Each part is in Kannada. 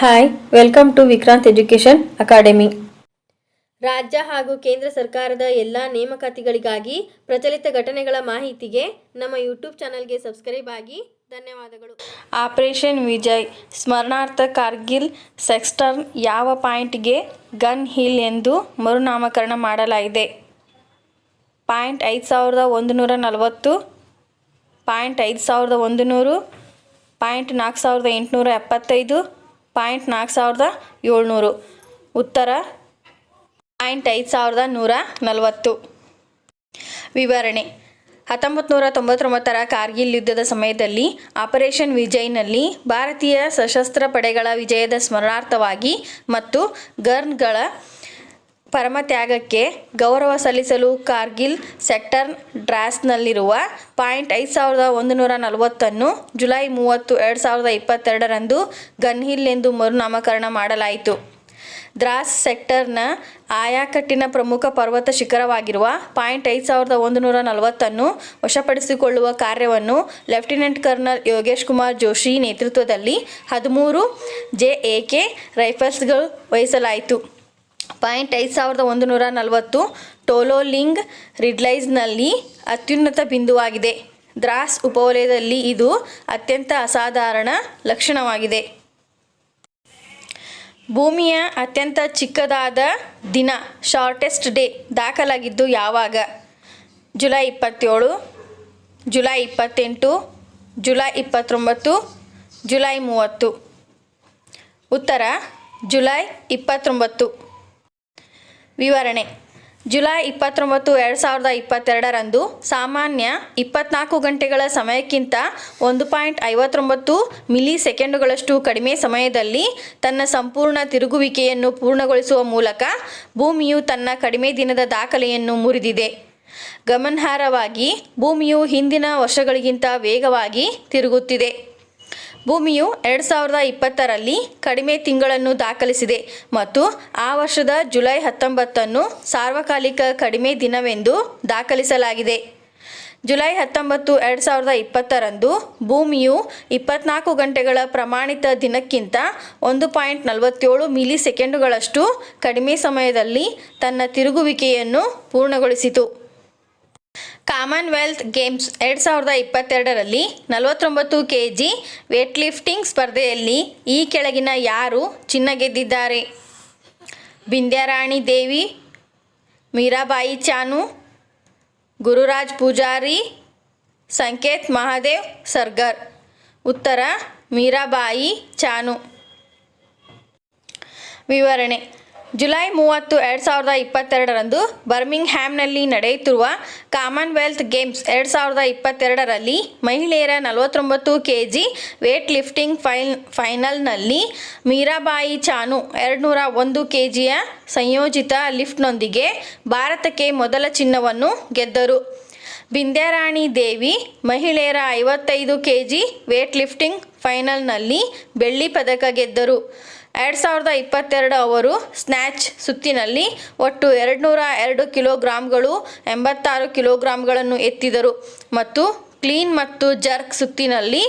Hi, welcome to Vikrant education academy. ರಾಜ್ಯ ಹಾಗೂ ಕೇಂದ್ರ ಸರ್ಕಾರದ ಎಲ್ಲ ನೇಮಕಾತಿಗಳಿಗಾಗಿ ಪ್ರಚಲಿತ ಘಟನೆಗಳ ಮಾಹಿತಿಗೆ ನಮ್ಮ ಯೂಟ್ಯೂಬ್ ಚಾನಲ್ಗೆ ಸಬ್ಸ್ಕ್ರೈಬ್ ಆಗಿ. ಧನ್ಯವಾದಗಳು. ಆಪರೇಷನ್ ವಿಜಯ್ ಸ್ಮರಣಾರ್ಥ ಕಾರ್ಗಿಲ್ ಸೆಕ್ಟರ್ನ ಯಾವ ಪಾಯಿಂಟ್ಗೆ ಗನ್ ಹಿಲ್ ಎಂದು ಮರುನಾಮಕರಣ ಮಾಡಲಾಗಿದೆ? Point 5140, point 5100, point 4875, point 4700. ಉತ್ತರ ಪಾಯಿಂಟ್ 5140. ವಿವರಣೆ: 1999ರ ಕಾರ್ಗಿಲ್ ಯುದ್ಧದ ಸಮಯದಲ್ಲಿ ಆಪರೇಷನ್ ವಿಜಯ್ನಲ್ಲಿ ಭಾರತೀಯ ಸಶಸ್ತ್ರ ಪಡೆಗಳ ವಿಜಯದ ಸ್ಮರಣಾರ್ಥವಾಗಿ ಮತ್ತು ಗನ್ಗಳ ಪರಮತ್ಯಾಗಕ್ಕೆ ಗೌರವ ಸಲ್ಲಿಸಲು ಕಾರ್ಗಿಲ್ ಸೆಕ್ಟರ್ನ ಡ್ರಾಸ್ನಲ್ಲಿರುವ ಪಾಯಿಂಟ್ 5140 ಜುಲೈ 30, 2022ರಂದು ಗನ್ ಹಿಲ್ ಎಂದು ಮರುನಾಮಕರಣ ಮಾಡಲಾಯಿತು. ದ್ರಾಸ್ ಸೆಕ್ಟರ್ನ ಆಯಾಕಟ್ಟಿನ ಪ್ರಮುಖ ಪರ್ವತ ಶಿಖರವಾಗಿರುವ ಪಾಯಿಂಟ್ 5140 ವಶಪಡಿಸಿಕೊಳ್ಳುವ ಕಾರ್ಯವನ್ನು ಲೆಫ್ಟಿನೆಂಟ್ ಕರ್ನಲ್ ಯೋಗೇಶ್ ಕುಮಾರ್ ಜೋಶಿ ನೇತೃತ್ವದಲ್ಲಿ 13 JAK ರೈಫಲ್ಸ್ಗಳು ವಹಿಸಲಾಯಿತು. ಪಾಯಿಂಟ್ 5140 ಟೋಲೋಲಿಂಗ್ ರಿಡ್ಲೈನ್ಸ್ನಲ್ಲಿ ಅತ್ಯುನ್ನತ ಬಿಂದುವಾಗಿದೆ. ದ್ರಾಸ್ ಉಪವಲಯದಲ್ಲಿ ಇದು ಅತ್ಯಂತ ಅಸಾಧಾರಣ ಲಕ್ಷಣವಾಗಿದೆ. ಭೂಮಿಯ ಅತ್ಯಂತ ಚಿಕ್ಕದಾದ ದಿನ ಶಾರ್ಟೆಸ್ಟ್ ಡೇ ದಾಖಲಾಗಿದ್ದು ಯಾವಾಗ? July 27, July 28, July 29, July 30. ಉತ್ತರ ಜುಲೈ 29. ವಿವರಣೆ: ಜುಲೈ 29, 2022ರಂದು ಸಾಮಾನ್ಯ 24 ಗಂಟೆಗಳ ಸಮಯಕ್ಕಿಂತ 1.59 ಮಿಲಿ ಸೆಕೆಂಡುಗಳಷ್ಟು ಕಡಿಮೆ ಸಮಯದಲ್ಲಿ ತನ್ನ ಸಂಪೂರ್ಣ ತಿರುಗುವಿಕೆಯನ್ನು ಪೂರ್ಣಗೊಳಿಸುವ ಮೂಲಕ ಭೂಮಿಯು ತನ್ನ ಕಡಿಮೆ ದಿನದ ದಾಖಲೆಯನ್ನು ಮುರಿದಿದೆ. ಗಮನಾರ್ಹವಾಗಿ ಭೂಮಿಯು ಹಿಂದಿನ ವರ್ಷಗಳಿಗಿಂತ ವೇಗವಾಗಿ ತಿರುಗುತ್ತಿದೆ. ಭೂಮಿಯು 2020ರಲ್ಲಿ ಕಡಿಮೆ ತಿಂಗಳನ್ನು ದಾಖಲಿಸಿದೆ ಮತ್ತು ಆ ವರ್ಷದ ಜುಲೈ 19 ಸಾರ್ವಕಾಲಿಕ ಕಡಿಮೆ ದಿನವೆಂದು ದಾಖಲಿಸಲಾಗಿದೆ. ಜುಲೈ 19, 2020ರಂದು ಭೂಮಿಯು 24 ಗಂಟೆಗಳ ಪ್ರಮಾಣಿತ ದಿನಕ್ಕಿಂತ 1.47 ಮಿಲಿ ಸೆಕೆಂಡುಗಳಷ್ಟು ಕಡಿಮೆ ಸಮಯದಲ್ಲಿ ತನ್ನ ತಿರುಗುವಿಕೆಯನ್ನು ಪೂರ್ಣಗೊಳಿಸಿತು. ಕಾಮನ್ವೆಲ್ತ್ ಗೇಮ್ಸ್ 2022ರಲ್ಲಿ 49 kg ವೇಟ್ಲಿಫ್ಟಿಂಗ್ ಸ್ಪರ್ಧೆಯಲ್ಲಿ ಈ ಕೆಳಗಿನ ಯಾರು ಚಿನ್ನ ಗೆದ್ದಿದ್ದಾರೆ? ಬಿಂದ್ಯಾರಾಣಿ ದೇವಿ, ಮೀರಾಬಾಯಿ ಚಾನು, ಗುರುರಾಜ್ ಪೂಜಾರಿ, ಸಂಕೇತ್ ಮಹಾದೇವ್ ಸರ್ಗರ್. ಉತ್ತರ ಮೀರಾಬಾಯಿ ಚಾನು. ವಿವರಣೆ: ಜುಲೈ 30, 2022ರಂದು ಬರ್ಮಿಂಗ್ಹ್ಯಾಮ್ನಲ್ಲಿ ನಡೆಯುತ್ತಿರುವ ಕಾಮನ್ವೆಲ್ತ್ ಗೇಮ್ಸ್ 2022ರಲ್ಲಿ ಮಹಿಳೆಯರ 49 kg ವೇಟ್ ಲಿಫ್ಟಿಂಗ್ ಫೈನಲ್ನಲ್ಲಿ ಮೀರಾಬಾಯಿ ಚಾನು 201 kgಯ ಸಂಯೋಜಿತ ಲಿಫ್ಟ್ನೊಂದಿಗೆ ಭಾರತಕ್ಕೆ ಮೊದಲ ಚಿನ್ನವನ್ನು ಗೆದ್ದರು. ಬಿಂದ್ಯಾರಾಣಿ ದೇವಿ ಮಹಿಳೆಯರ 55 kg ವೇಟ್ ಲಿಫ್ಟಿಂಗ್ ಫೈನಲ್ನಲ್ಲಿ ಬೆಳ್ಳಿ ಪದಕ ಗೆದ್ದರು. 2022 ಅವರು ಸ್ನ್ಯಾಚ್ ಸುತ್ತಿನಲ್ಲಿ ಒಟ್ಟು 202 ಕಿಲೋಗ್ರಾಂಗಳು 86 ಕಿಲೋಗ್ರಾಂಗಳನ್ನು ಎತ್ತಿದರು ಮತ್ತು ಕ್ಲೀನ್ ಮತ್ತು ಜರ್ಕ್ ಸುತ್ತಿನಲ್ಲಿ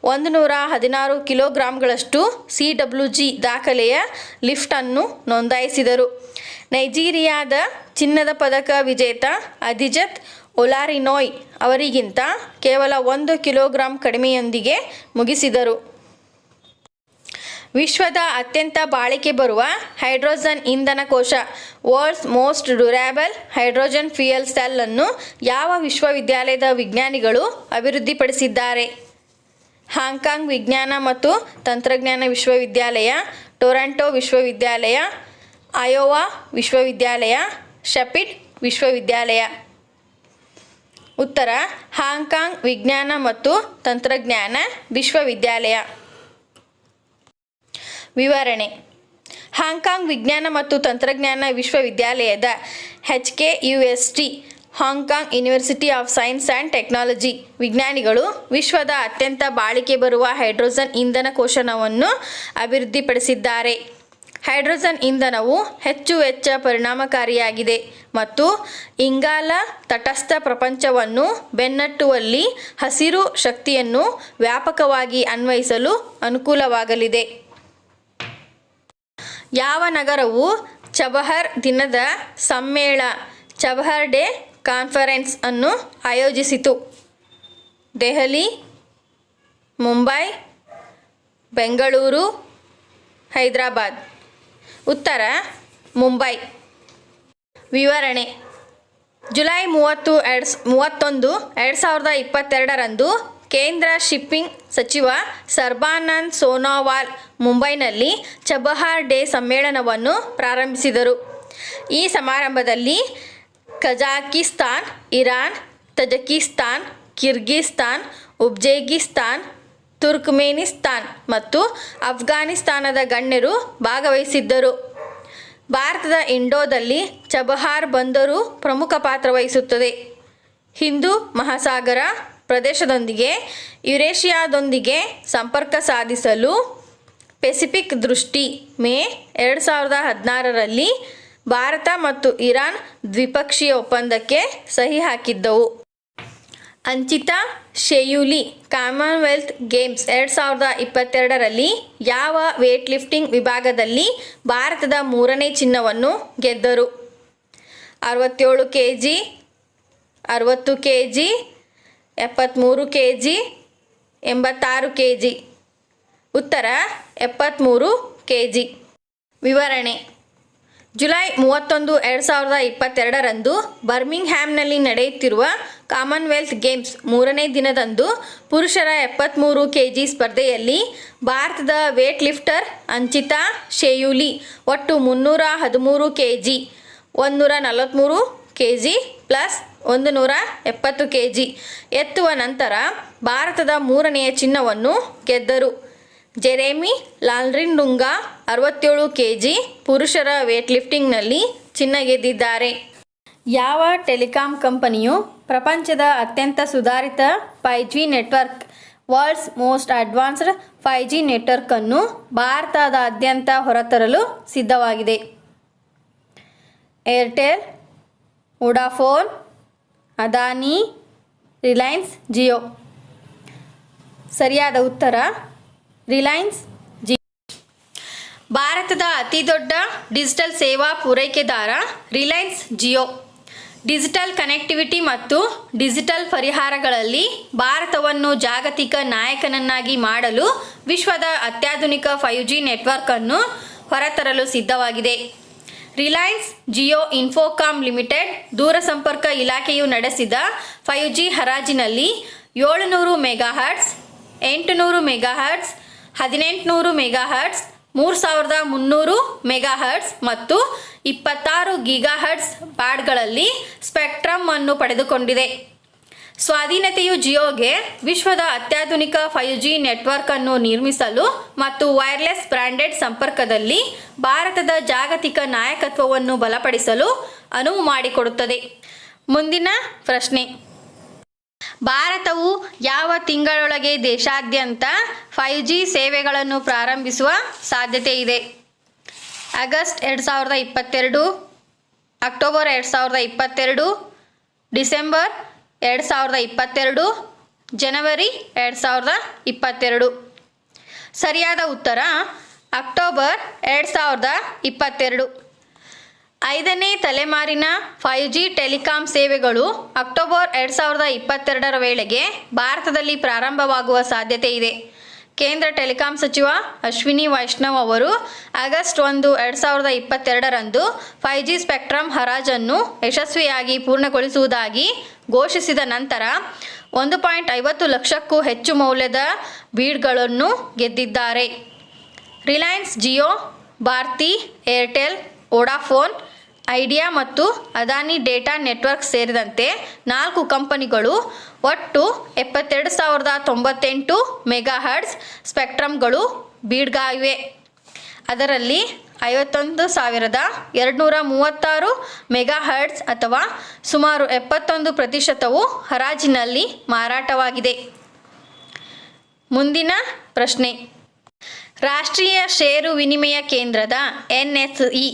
116 ಕಿಲೋಗ್ರಾಂಗಳಷ್ಟು CWG ದಾಖಲೆಯ ಲಿಫ್ಟನ್ನು ನೋಂದಾಯಿಸಿದರು. ನೈಜೀರಿಯಾದ ಚಿನ್ನದ ಪದಕ ವಿಜೇತ ಅದಿಜತ್ ಒಲಾರಿನೋಯ್ ಅವರಿಗಿಂತ ಕೇವಲ 1 ಕಿಲೋಗ್ರಾಂ ಕಡಿಮೆಯೊಂದಿಗೆ ಮುಗಿಸಿದರು. ವಿಶ್ವದ ಅತ್ಯಂತ ಬಾಳಿಕೆ ಬರುವ ಹೈಡ್ರೋಜನ್ ಇಂಧನ ಕೋಶ world's most durable hydrogen fuel cell ಅನ್ನು ಯಾವ ವಿಶ್ವವಿದ್ಯಾಲಯದ ವಿಜ್ಞಾನಿಗಳು ಅಭಿವೃದ್ಧಿಪಡಿಸಿದ್ದಾರೆ? ಹಾಂಗ್ಕಾಂಗ್ ವಿಜ್ಞಾನ ಮತ್ತು ತಂತ್ರಜ್ಞಾನ ವಿಶ್ವವಿದ್ಯಾಲಯ, ಟೊರಾಂಟೊ ವಿಶ್ವವಿದ್ಯಾಲಯ, ಅಯೋವಾ ವಿಶ್ವವಿದ್ಯಾಲಯ, ಶೆಫೀಲ್ಡ್ ವಿಶ್ವವಿದ್ಯಾಲಯ. ಉತ್ತರ ಹಾಂಗ್ಕಾಂಗ್ ವಿಜ್ಞಾನ ಮತ್ತು ತಂತ್ರಜ್ಞಾನ ವಿಶ್ವವಿದ್ಯಾಲಯ. ವಿವರಣೆ: ಹಾಂಗ್ಕಾಂಗ್ ವಿಜ್ಞಾನ ಮತ್ತು ತಂತ್ರಜ್ಞಾನ ವಿಶ್ವವಿದ್ಯಾಲಯದ HKUST Hong Kong university of science and technology ವಿಜ್ಞಾನಿಗಳು ವಿಶ್ವದ ಅತ್ಯಂತ ಬಾಳಿಕೆ ಬರುವ ಹೈಡ್ರೋಜನ್ ಇಂಧನ ಕೋಶವನ್ನು ಅಭಿವೃದ್ಧಿಪಡಿಸಿದ್ದಾರೆ. ಹೈಡ್ರೋಜನ್ ಇಂಧನವು ಹೆಚ್ಚು ವೆಚ್ಚ ಪರಿಣಾಮಕಾರಿಯಾಗಿದೆ ಮತ್ತು ಇಂಗಾಲ ತಟಸ್ಥ ಪ್ರಪಂಚವನ್ನು ಬೆನ್ನಟ್ಟುವಲ್ಲಿ ಹಸಿರು ಶಕ್ತಿಯನ್ನು ವ್ಯಾಪಕವಾಗಿ ಅನ್ವಯಿಸಲು ಅನುಕೂಲವಾಗಲಿದೆ. ಯಾವ ನಗರವು ಚಬಹರ್ ದಿನದ ಚಬಹರ್ ಡೇ ಕಾನ್ಫರೆನ್ಸ್ ಅನ್ನು ಆಯೋಜಿಸಿತು? ದೆಹಲಿ, ಮುಂಬೈ, ಬೆಂಗಳೂರು, ಹೈದರಾಬಾದ್. ಉತ್ತರ ಮುಂಬೈ. ವಿವರಣೆ: ಜುಲೈ 31, 2022ರಂದು ಕೇಂದ್ರ ಶಿಪ್ಪಿಂಗ್ ಸಚಿವ ಸರ್ಬಾನಂದ್ ಸೋನೋವಾಲ್ ಮುಂಬೈನಲ್ಲಿ ಚಬಹಾರ್ ಡೇ ಸಮ್ಮೇಳನವನ್ನು ಪ್ರಾರಂಭಿಸಿದರು. ಈ ಸಮಾರಂಭದಲ್ಲಿ Kazakhstan, Iran, Tajikistan, Kyrgyzstan, Uzbekistan, Turkmenistan ಮತ್ತು ಅಫ್ಘಾನಿಸ್ತಾನದ ಗಣ್ಯರು ಭಾಗವಹಿಸಿದ್ದರು. ಭಾರತದ ಇಂಡೋದಲ್ಲಿ ಚಬಹಾರ್ ಬಂದರು ಪ್ರಮುಖ ಪಾತ್ರ ವಹಿಸುತ್ತದೆ. ಹಿಂದೂ ಮಹಾಸಾಗರ ಪ್ರದೇಶದೊಂದಿಗೆ ಯುರೇಷಿಯಾದೊಂದಿಗೆ ಸಂಪರ್ಕ ಸಾಧಿಸಲು ಪೆಸಿಫಿಕ್ ದೃಷ್ಟಿ ಮೇ 2016ರಲ್ಲಿ ಭಾರತ ಮತ್ತು ಇರಾನ್ ದ್ವಿಪಕ್ಷೀಯ ಒಪ್ಪಂದಕ್ಕೆ ಸಹಿ ಹಾಕಿದ್ದವು. ಅಂಚಿತಾ ಶೆಯೂಲಿ ಕಾಮನ್ವೆಲ್ತ್ ಗೇಮ್ಸ್ 2022ರಲ್ಲಿ ಯಾವ ವೇಟ್ ಲಿಫ್ಟಿಂಗ್ ವಿಭಾಗದಲ್ಲಿ ಭಾರತದ 3ನೇ ಚಿನ್ನವನ್ನು ಗೆದ್ದರು? 67 kg, 60 kg, 73 kg, 86 kg. ಉತ್ತರ 73 kg. ವಿವರಣೆ: ಜುಲೈ 31, 2022ರಂದು ಬರ್ಮಿಂಗ್ಹ್ಯಾಮ್ನಲ್ಲಿ ನಡೆಯುತ್ತಿರುವ ಕಾಮನ್ವೆಲ್ತ್ ಗೇಮ್ಸ್ 3ನೇ ದಿನದಂದು ಪುರುಷರ 73 kg ಸ್ಪರ್ಧೆಯಲ್ಲಿ ಭಾರತದ ವೇಟ್ ಲಿಫ್ಟರ್ ಅಂಚಿತಾ ಶೆಯೂಲಿ ಒಟ್ಟು 313 kg, 143 kg ಪ್ಲಸ್ 170 kg ಎತ್ತುವ ನಂತರ ಭಾರತದ 3ನೇ ಚಿನ್ನವನ್ನು ಗೆದ್ದರು. ಜೆರೆಮಿ ಲಾಲ್ರಿನ್ಡುಂಗಾ 67 kg ಪುರುಷರ ವೇಟ್ ಲಿಫ್ಟಿಂಗ್ನಲ್ಲಿ ಚಿನ್ನ ಗೆದ್ದಿದ್ದಾರೆ. ಯಾವ ಟೆಲಿಕಾಂ ಕಂಪನಿಯು ಪ್ರಪಂಚದ ಅತ್ಯಂತ ಸುಧಾರಿತ 5G network world's most advanced 5G network ಅನ್ನು ಭಾರತದಾದ್ಯಂತ ಹೊರತರಲು ಸಿದ್ಧವಾಗಿದೆ? ಏರ್ಟೆಲ್, ವೋಡಾಫೋನ್, ಅದಾನಿ, ರಿಲಯನ್ಸ್ ಜಿಯೋ. ಸರಿಯಾದ ಉತ್ತರ ರಿಲಯನ್ಸ್ ಜಿಯೋ. ಭಾರತದ ಅತಿದೊಡ್ಡ ಡಿಜಿಟಲ್ ಸೇವಾ ಪೂರೈಕೆದಾರ ರಿಲಯನ್ಸ್ ಜಿಯೋ. ಡಿಜಿಟಲ್ ಕನೆಕ್ಟಿವಿಟಿ ಮತ್ತು ಡಿಜಿಟಲ್ ಪರಿಹಾರಗಳಲ್ಲಿ ಭಾರತವನ್ನು ಜಾಗತಿಕ ನಾಯಕನನ್ನಾಗಿ ಮಾಡಲು ವಿಶ್ವದ ಅತ್ಯಾಧುನಿಕ 5G ನೆಟ್ವರ್ಕ್ ಅನ್ನು ಹೊರತರಲು ಸಿದ್ಧವಾಗಿದೆ. ರಿಲಯನ್ಸ್ ಜಿಯೋ ಇನ್ಫೋಕಾಮ್ ಲಿಮಿಟೆಡ್ ದೂರಸಂಪರ್ಕ ಇಲಾಖೆಯು ನಡೆಸಿದ 5G ಹರಾಜಿನಲ್ಲಿ 700 megahertz, 800 megahertz, 1800 megahertz, 3300 megahertz ಮತ್ತು 26 ಗೀಗಾಹರ್ಟ್ಸ್ ಬ್ಯಾಂಡ್ಗಳಲ್ಲಿ ಸ್ಪೆಕ್ಟ್ರಮ್ ಅನ್ನು ಪಡೆದುಕೊಂಡಿದೆ. ಸ್ವಾಧೀನತೆಯು ಜಿಯೋಗೆ ವಿಶ್ವದ ಅತ್ಯಾಧುನಿಕ 5G ನೆಟ್ವರ್ಕ್ ಅನ್ನು ನಿರ್ಮಿಸಲು ಮತ್ತು ವೈರ್ಲೆಸ್ ಬ್ರಾಂಡೆಡ್ ಸಂಪರ್ಕದಲ್ಲಿ ಭಾರತದ ಜಾಗತಿಕ ನಾಯಕತ್ವವನ್ನು ಬಲಪಡಿಸಲು ಅನುವು ಮಾಡಿಕೊಡುತ್ತದೆ. ಮುಂದಿನ ಪ್ರಶ್ನೆ: ಭಾರತವು ಯಾವ ತಿಂಗಳೊಳಗೆ ದೇಶಾದ್ಯಂತ 5G ಸೇವೆಗಳನ್ನು ಪ್ರಾರಂಭಿಸುವ ಸಾಧ್ಯತೆ ಇದೆ? ಆಗಸ್ಟ್ 2022, ಅಕ್ಟೋಬರ್ 2022, ಡಿಸೆಂಬರ್ 2022, ಜನವರಿ 2022. ಸರಿಯಾದ ಉತ್ತರ ಅಕ್ಟೋಬರ್ 2022. 5ನೇ ತಲೆಮಾರಿನ 5G ಟೆಲಿಕಾಂ ಸೇವೆಗಳು ಅಕ್ಟೋಬರ್ 2022ರ ವೇಳೆಗೆ ಭಾರತದಲ್ಲಿ ಪ್ರಾರಂಭವಾಗುವ ಸಾಧ್ಯತೆ ಇದೆ. ಕೇಂದ್ರ ಟೆಲಿಕಾಂ ಸಚಿವ ಅಶ್ವಿನಿ ವೈಷ್ಣವ್ ಅವರು ಆಗಸ್ಟ್ 1, 2022ರಂದು 5G ಸ್ಪೆಕ್ಟ್ರಮ್ ಹರಾಜನ್ನು ಯಶಸ್ವಿಯಾಗಿ ಪೂರ್ಣಗೊಳಿಸುವುದಾಗಿ ಘೋಷಿಸಿದ ನಂತರ 1.50 ಲಕ್ಷಕ್ಕೂ ಹೆಚ್ಚು ಮೌಲ್ಯದ ಬೀಡ್ಗಳನ್ನು ಗೆದ್ದಿದ್ದಾರೆ. ರಿಲಯನ್ಸ್ ಜಿಯೋ, ಭಾರತಿ ಏರ್ಟೆಲ್, ವೋಡಾಫೋನ್ ಐಡಿಯಾ ಮತ್ತು ಅದಾನಿ ಡೇಟಾ ನೆಟ್ವರ್ಕ್ ಸೇರಿದಂತೆ 4 ಕಂಪನಿಗಳು ಒಟ್ಟು 72,098 ಮೆಗಾಹರ್ಟ್ಸ್ ಸ್ಪೆಕ್ಟ್ರಮ್ಗಳು ಬೀಡ್ಗಾಗಿವೆ. ಅದರಲ್ಲಿ 51,236 ಮೆಗಾಹರ್ಟ್ಸ್ ಅಥವಾ ಸುಮಾರು 71% ಹರಾಜಿನಲ್ಲಿ ಮಾರಾಟವಾಗಿದೆ. ಮುಂದಿನ ಪ್ರಶ್ನೆ: ರಾಷ್ಟ್ರೀಯ ಷೇರು ವಿನಿಮಯ ಕೇಂದ್ರದ NSE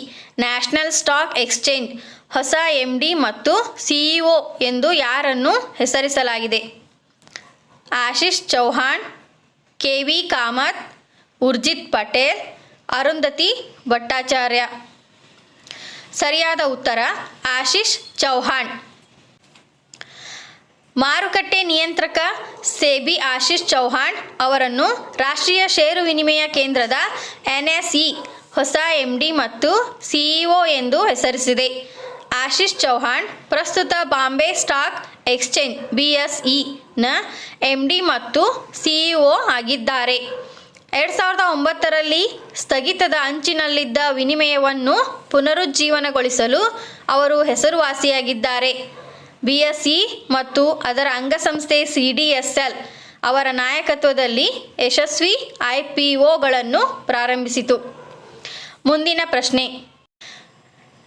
ನ್ಯಾಷನಲ್ ಸ್ಟಾಕ್ ಎಕ್ಸ್ಚೇಂಜ್ ಹೊಸ MD ಮತ್ತು CEO ಎಂದು ಯಾರನ್ನು ಹೆಸರಿಸಲಾಗಿದೆ? ಆಶಿಷ್ ಚೌಹಾಣ್, KV ಕಾಮತ್, ಉರ್ಜಿತ್ ಪಟೇಲ್, ಅರುಂಧತಿ ಭಟ್ಟಾಚಾರ್ಯ. ಸರಿಯಾದ ಉತ್ತರ ಆಶೀಶ್ ಚೌಹಾಣ್. ಮಾರುಕಟ್ಟೆ ನಿಯಂತ್ರಕ ಸೆಬಿ ಆಶೀಶ್ ಚೌಹಾಣ್ ಅವರನ್ನು ರಾಷ್ಟ್ರೀಯ ಷೇರು ವಿನಿಮಯ ಕೇಂದ್ರದ NSE ಹೊಸ MD ಮತ್ತು CEO ಎಂದು ಹೆಸರಿಸಿದೆ. ಆಶೀಶ್ ಚೌಹಾಣ್ ಪ್ರಸ್ತುತ ಬಾಂಬೆ ಸ್ಟಾಕ್ ಎಕ್ಸ್ಚೇಂಜ್ BSEನ MD ಮತ್ತು CEO ಆಗಿದ್ದಾರೆ. 2009ರಲ್ಲಿ ಸ್ಥಗಿತದ ಅಂಚಿನಲ್ಲಿದ್ದ ವಿನಿಮಯವನ್ನು ಪುನರುಜ್ಜೀವನಗೊಳಿಸಲು ಅವರು ಹೆಸರುವಾಸಿಯಾಗಿದ್ದಾರೆ. BSE ಮತ್ತು ಅದರ ಅಂಗಸಂಸ್ಥೆ CDSL ಅವರ ನಾಯಕತ್ವದಲ್ಲಿ ಯಶಸ್ವಿ IPOಗಳನ್ನು ಪ್ರಾರಂಭಿಸಿತು. ಮುಂದಿನ ಪ್ರಶ್ನೆ.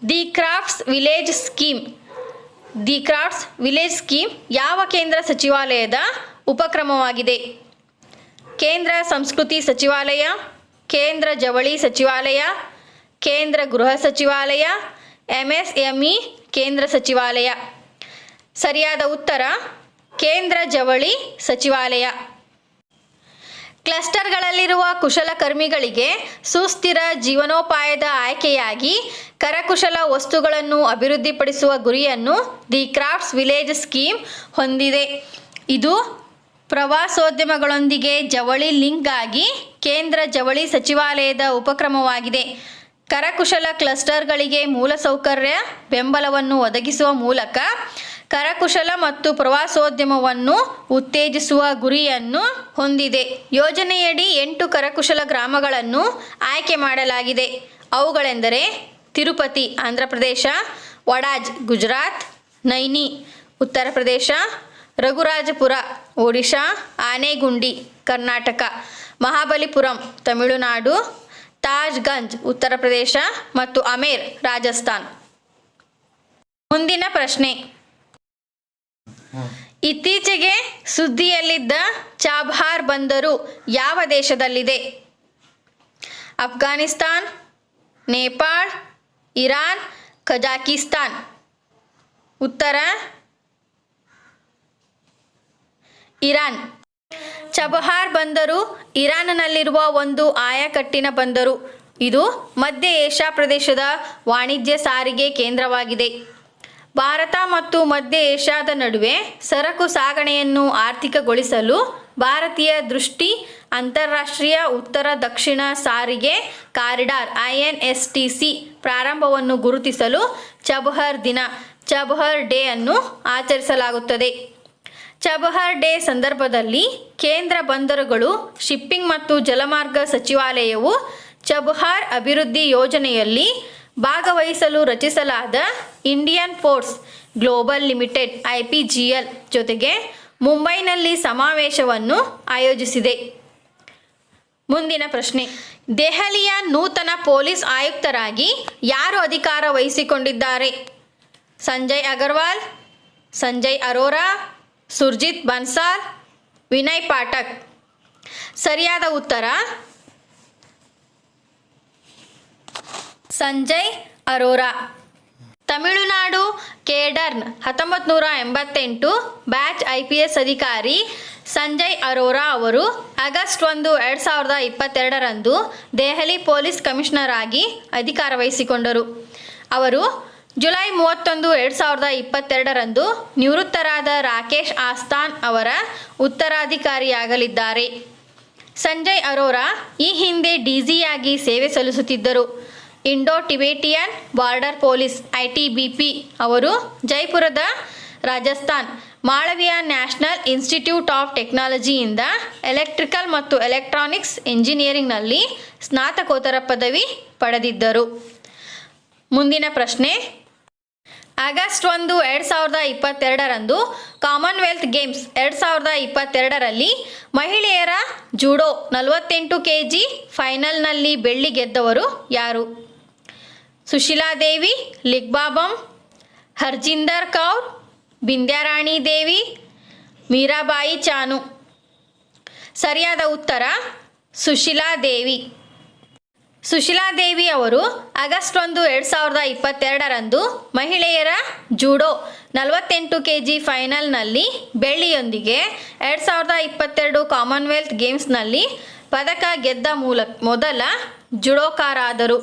ದಿ ಕ್ರಾಫ್ಟ್ಸ್ ವಿಲೇಜ್ ಸ್ಕೀಮ್ ಯಾವ ಕೇಂದ್ರ ಸಚಿವಾಲಯದ ಉಪಕ್ರಮವಾಗಿದೆ? ಕೇಂದ್ರ ಸಂಸ್ಕೃತಿ ಸಚಿವಾಲಯ, ಕೇಂದ್ರ ಜವಳಿ ಸಚಿವಾಲಯ, ಕೇಂದ್ರ ಗೃಹ ಸಚಿವಾಲಯ, MSME ಕೇಂದ್ರ ಸಚಿವಾಲಯ. ಸರಿಯಾದ ಉತ್ತರ ಕೇಂದ್ರ ಜವಳಿ ಸಚಿವಾಲಯ. ಕ್ಲಸ್ಟರ್ಗಳಲ್ಲಿರುವ ಕುಶಲಕರ್ಮಿಗಳಿಗೆ ಸುಸ್ಥಿರ ಜೀವನೋಪಾಯದ ಆಯ್ಕೆಯಾಗಿ ಕರಕುಶಲ ವಸ್ತುಗಳನ್ನು ಅಭಿವೃದ್ಧಿಪಡಿಸುವ ಗುರಿಯನ್ನು ದಿ ಕ್ರಾಫ್ಟ್ಸ್ ವಿಲೇಜ್ ಸ್ಕೀಮ್ ಹೊಂದಿದೆ. ಇದು ಪ್ರವಾಸೋದ್ಯಮಗಳೊಂದಿಗೆ ಜವಳಿ ಲಿಂಕ್ಗಾಗಿ ಕೇಂದ್ರ ಜವಳಿ ಸಚಿವಾಲಯದ ಉಪಕ್ರಮವಾಗಿದೆ. ಕರಕುಶಲ ಕ್ಲಸ್ಟರ್ಗಳಿಗೆ ಮೂಲಸೌಕರ್ಯ ಬೆಂಬಲವನ್ನು ಒದಗಿಸುವ ಮೂಲಕ ಕರಕುಶಲ ಮತ್ತು ಪ್ರವಾಸೋದ್ಯಮವನ್ನು ಉತ್ತೇಜಿಸುವ ಗುರಿಯನ್ನು ಹೊಂದಿದೆ. ಯೋಜನೆಯಡಿ 8 ಕರಕುಶಲ ಗ್ರಾಮಗಳನ್ನು ಆಯ್ಕೆ ಮಾಡಲಾಗಿದೆ. ಅವುಗಳೆಂದರೆ ತಿರುಪತಿ ಆಂಧ್ರಪ್ರದೇಶ, ವಡಾಜ್ ಗುಜರಾತ್, ನೈನಿ ಉತ್ತರ ಪ್ರದೇಶ, ರಘುರಾಜಪುರ ಒಡಿಶಾ, ಆನೆಗುಂಡಿ ಕರ್ನಾಟಕ, ಮಹಾಬಲಿಪುರಂ ತಮಿಳುನಾಡು, ತಾಜ್ಗಂಜ್ ಉತ್ತರ ಪ್ರದೇಶ ಮತ್ತು ಅಮೇರ್ ರಾಜಸ್ಥಾನ್. ಮುಂದಿನ ಪ್ರಶ್ನೆ. ಇತ್ತೀಚೆಗೆ ಸುದ್ದಿಯಲ್ಲಿದ್ದ ಚಾಬಹಾರ್ ಬಂದರು ಯಾವ ದೇಶದಲ್ಲಿದೆ? ಅಫ್ಘಾನಿಸ್ತಾನ್, ನೇಪಾಳ, ಇರಾನ್, ಕಜಾಕಿಸ್ತಾನ್. ಉತ್ತರ ಇರಾನ್. ಚಬಹಾರ್ ಬಂದರು ಇರಾನ್ನಲ್ಲಿರುವ ಒಂದು ಆಯಕಟ್ಟಿನ ಬಂದರು. ಇದು ಮಧ್ಯ ಏಷ್ಯಾ ಪ್ರದೇಶದ ವಾಣಿಜ್ಯ ಸಾರಿಗೆ ಕೇಂದ್ರವಾಗಿದೆ. ಭಾರತ ಮತ್ತು ಮಧ್ಯ ಏಷ್ಯಾದ ನಡುವೆ ಸರಕು ಸಾಗಣೆಯನ್ನು ಆರ್ಥಿಕಗೊಳಿಸಲು ಭಾರತೀಯ ದೃಷ್ಟಿ ಅಂತಾರಾಷ್ಟ್ರೀಯ ಉತ್ತರ ದಕ್ಷಿಣ ಸಾರಿಗೆ ಕಾರಿಡಾರ್ INSTC ಪ್ರಾರಂಭವನ್ನು ಗುರುತಿಸಲು ಚಬಹರ್ ಡೇ ಅನ್ನು ಆಚರಿಸಲಾಗುತ್ತದೆ. ಚಬಹರ್ ಡೇ ಸಂದರ್ಭದಲ್ಲಿ ಕೇಂದ್ರ ಬಂದರುಗಳು ಶಿಪ್ಪಿಂಗ್ ಮತ್ತು ಜಲಮಾರ್ಗ ಸಚಿವಾಲಯವು ಚಬಹಾರ್ ಅಭಿವೃದ್ಧಿ ಯೋಜನೆಯಲ್ಲಿ ಭಾಗವಹಿಸಲು ರಚಿಸಲಾದ Indian Ports Global Limited IPGL ಜೊತೆಗೆ ಮುಂಬೈನಲ್ಲಿ ಸಮಾವೇಶವನ್ನು ಆಯೋಜಿಸಿದೆ. ಮುಂದಿನ ಪ್ರಶ್ನೆ. ದೆಹಲಿಯ ನೂತನ ಪೊಲೀಸ್ ಆಯುಕ್ತರಾಗಿ ಯಾರು ಅಧಿಕಾರ ವಹಿಸಿಕೊಂಡಿದ್ದಾರೆ? ಸಂಜಯ್ ಅಗರ್ವಾಲ್, ಸಂಜಯ್ ಅರೋರಾ, ಸುರ್ಜಿತ್ ಬನ್ಸಾಲ್, ವಿನಯ್ ಪಾಠಕ್. ಸರಿಯಾದ ಉತ್ತರ ಸಂಜಯ್ ಅರೋರಾ. ತಮಿಳುನಾಡು ಕೇಡರ್ನ 1988 ಬ್ಯಾಚ್ IPS ಅಧಿಕಾರಿ ಸಂಜಯ್ ಅರೋರಾ ಅವರು ಆಗಸ್ಟ್ 1, 2022ರಂದು ದೆಹಲಿ ಪೊಲೀಸ್ ಕಮಿಷನರ್ ಆಗಿ ಅಧಿಕಾರ ವಹಿಸಿಕೊಂಡರು. ಅವರು ಜುಲೈ 31, 2022ರಂದು ನಿವೃತ್ತರಾದ ರಾಕೇಶ್ ಆಸ್ಥಾನ್ ಅವರ ಉತ್ತರಾಧಿಕಾರಿಯಾಗಲಿದ್ದಾರೆ. ಸಂಜಯ್ ಅರೋರಾ ಈ ಹಿಂದೆ DGಯಾಗಿ ಸೇವೆ ಸಲ್ಲಿಸುತ್ತಿದ್ದರು. Indo Tibetan border police ITBP ಅವರು ಜೈಪುರದ Rajasthan Malaviya national institute of ಟೆಕ್ನಾಲಜಿಯಿಂದ ಎಲೆಕ್ಟ್ರಿಕಲ್ ಮತ್ತು ಎಲೆಕ್ಟ್ರಾನಿಕ್ಸ್ ಇಂಜಿನಿಯರಿಂಗ್ನಲ್ಲಿ ಸ್ನಾತಕೋತ್ತರ ಪದವಿ ಪಡೆದಿದ್ದರು. ಮುಂದಿನ ಪ್ರಶ್ನೆ. ಆಗಸ್ಟ್ 1, 2022ರಂದು ಕಾಮನ್ವೆಲ್ತ್ ಗೇಮ್ಸ್ 2022ರಲ್ಲಿ ಮಹಿಳೆಯರ ಜೂಡೋ 48 kg ಫೈನಲ್ನಲ್ಲಿ ಬೆಳ್ಳಿ ಗೆದ್ದವರು ಯಾರು? ಸುಶೀಲಾ ದೇವಿ, ಲಿಗ್ಬಾಬಮ್, ಹರ್ಜಿಂದರ್ ಕೌರ್, ಬಿಂದ್ಯಾರಾಣಿ ದೇವಿ, ಮೀರಾಬಾಯಿ ಚಾನು. ಸರಿಯಾದ ಉತ್ತರ ಸುಶೀಲಾ ದೇವಿ. ಸುಶೀಲಾ ದೇವಿ ಅವರು ಆಗಸ್ಟ್ 1, 2022ರಂದು ಮಹಿಳೆಯರ ಜೂಡೋ 48 kg ಫೈನಲ್ನಲ್ಲಿ ಬೆಳ್ಳಿಯೊಂದಿಗೆ 2022 ಕಾಮನ್ವೆಲ್ತ್ ಗೇಮ್ಸ್ನಲ್ಲಿ ಪದಕ ಗೆದ್ದ ಮೊದಲ ಜುಡೋಕಾರಾದರು.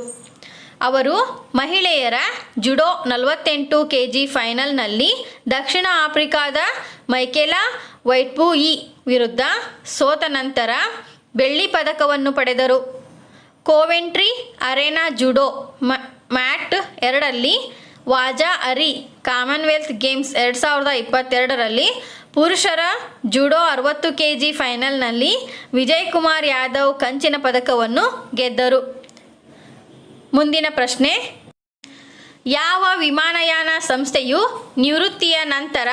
ಅವರು ಮಹಿಳೆಯರ ಜುಡೋ 48 kg ಫೈನಲ್ನಲ್ಲಿ ದಕ್ಷಿಣ ಆಫ್ರಿಕಾದ ಮೈಕೆಲಾ ವೈಟ್ಬೂಯಿ ವಿರುದ್ಧ ಸೋತ ನಂತರ ಬೆಳ್ಳಿ ಪದಕವನ್ನು ಪಡೆದರು. ಕೋವೆಂಟ್ರಿ ಅರೆನಾ ಜುಡೋ ಮ್ಯಾಟ್ 2ರಲ್ಲಿ ವಾಜಾ ಅರಿ ಕಾಮನ್ವೆಲ್ತ್ ಗೇಮ್ಸ್ 2022ರಲ್ಲಿ ಪುರುಷರ ಜುಡೋ 60 kg ಫೈನಲ್ನಲ್ಲಿ ವಿಜಯ್ ಕುಮಾರ್ ಯಾದವ್ ಕಂಚಿನ ಪದಕವನ್ನು ಗೆದ್ದರು. ಮುಂದಿನ ಪ್ರಶ್ನೆ, ಯಾವ ವಿಮಾನಯಾನ ಸಂಸ್ಥೆಯು ನಿವೃತ್ತಿಯ ನಂತರ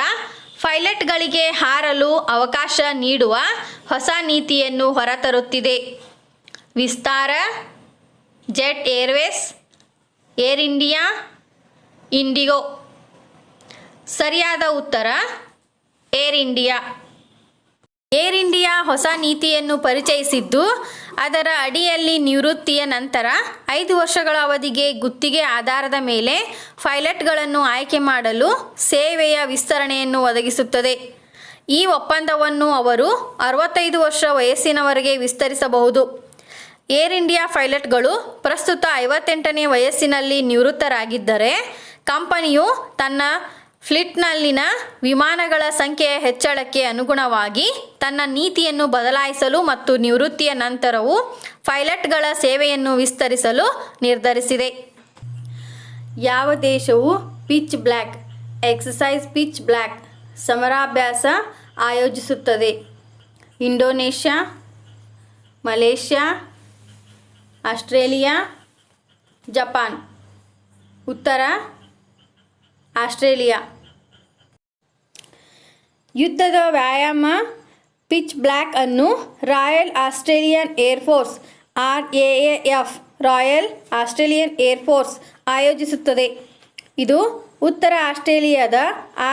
ಪೈಲಟ್ಗಳಿಗೆ ಹಾರಲು ಅವಕಾಶ ನೀಡುವ ಹೊಸ ನೀತಿಯನ್ನು ಹೊರತರುತ್ತಿದೆ? Vistara, Jet Airways, Air India, IndiGo. ಸರಿಯಾದ ಉತ್ತರ ಏರ್ ಇಂಡಿಯಾ. ಏರ್ ಇಂಡಿಯಾ ಹೊಸ ನೀತಿಯನ್ನು ಪರಿಚಯಿಸಿದ್ದು ಅದರ ಅಡಿಯಲ್ಲಿ ನಿವೃತ್ತಿಯ ನಂತರ 5 ವರ್ಷಗಳ ಅವಧಿಗೆ ಗುತ್ತಿಗೆ ಆಧಾರದ ಮೇಲೆ ಪೈಲಟ್ಗಳನ್ನು ಆಯ್ಕೆ ಮಾಡಲು ಸೇವೆಯ ವಿಸ್ತರಣೆಯನ್ನು ಒದಗಿಸುತ್ತದೆ. ಈ ಒಪ್ಪಂದವನ್ನು ಅವರು 65 ವರ್ಷ ವಯಸ್ಸಿನವರೆಗೆ ವಿಸ್ತರಿಸಬಹುದು. ಏರ್ ಇಂಡಿಯಾ ಪೈಲಟ್ಗಳು ಪ್ರಸ್ತುತ 58ನೇ ವಯಸ್ಸಿನಲ್ಲಿ ನಿವೃತ್ತರಾಗಿದ್ದರೆ, ಕಂಪನಿಯು ತನ್ನ ಫ್ಲೀಟ್ನಲ್ಲಿನ ವಿಮಾನಗಳ ಸಂಖ್ಯೆಯ ಹೆಚ್ಚಳಕ್ಕೆ ಅನುಗುಣವಾಗಿ ತನ್ನ ನೀತಿಯನ್ನು ಬದಲಾಯಿಸಲು ಮತ್ತು ನಿವೃತ್ತಿಯ ನಂತರವೂ ಪೈಲಟ್ಗಳ ಸೇವೆಯನ್ನು ವಿಸ್ತರಿಸಲು ನಿರ್ಧರಿಸಿದೆ. ಯಾವ ದೇಶವು pitch black exercise pitch black ಸಮರಾಭ್ಯಾಸ ಆಯೋಜಿಸುತ್ತದೆ? Indonesia, Malaysia, Australia, Japan. ಉತ್ತರ ಆಸ್ಟ್ರೇಲಿಯಾ. ಯುದ್ಧದ ವ್ಯಾಯಾಮ ಪಿಚ್ ಬ್ಲ್ಯಾಕ್ ಅನ್ನು Royal Australian Air Force RAAF Royal Australian Air Force ಆಯೋಜಿಸುತ್ತದೆ. ಇದು ಉತ್ತರ ಆಸ್ಟ್ರೇಲಿಯಾದ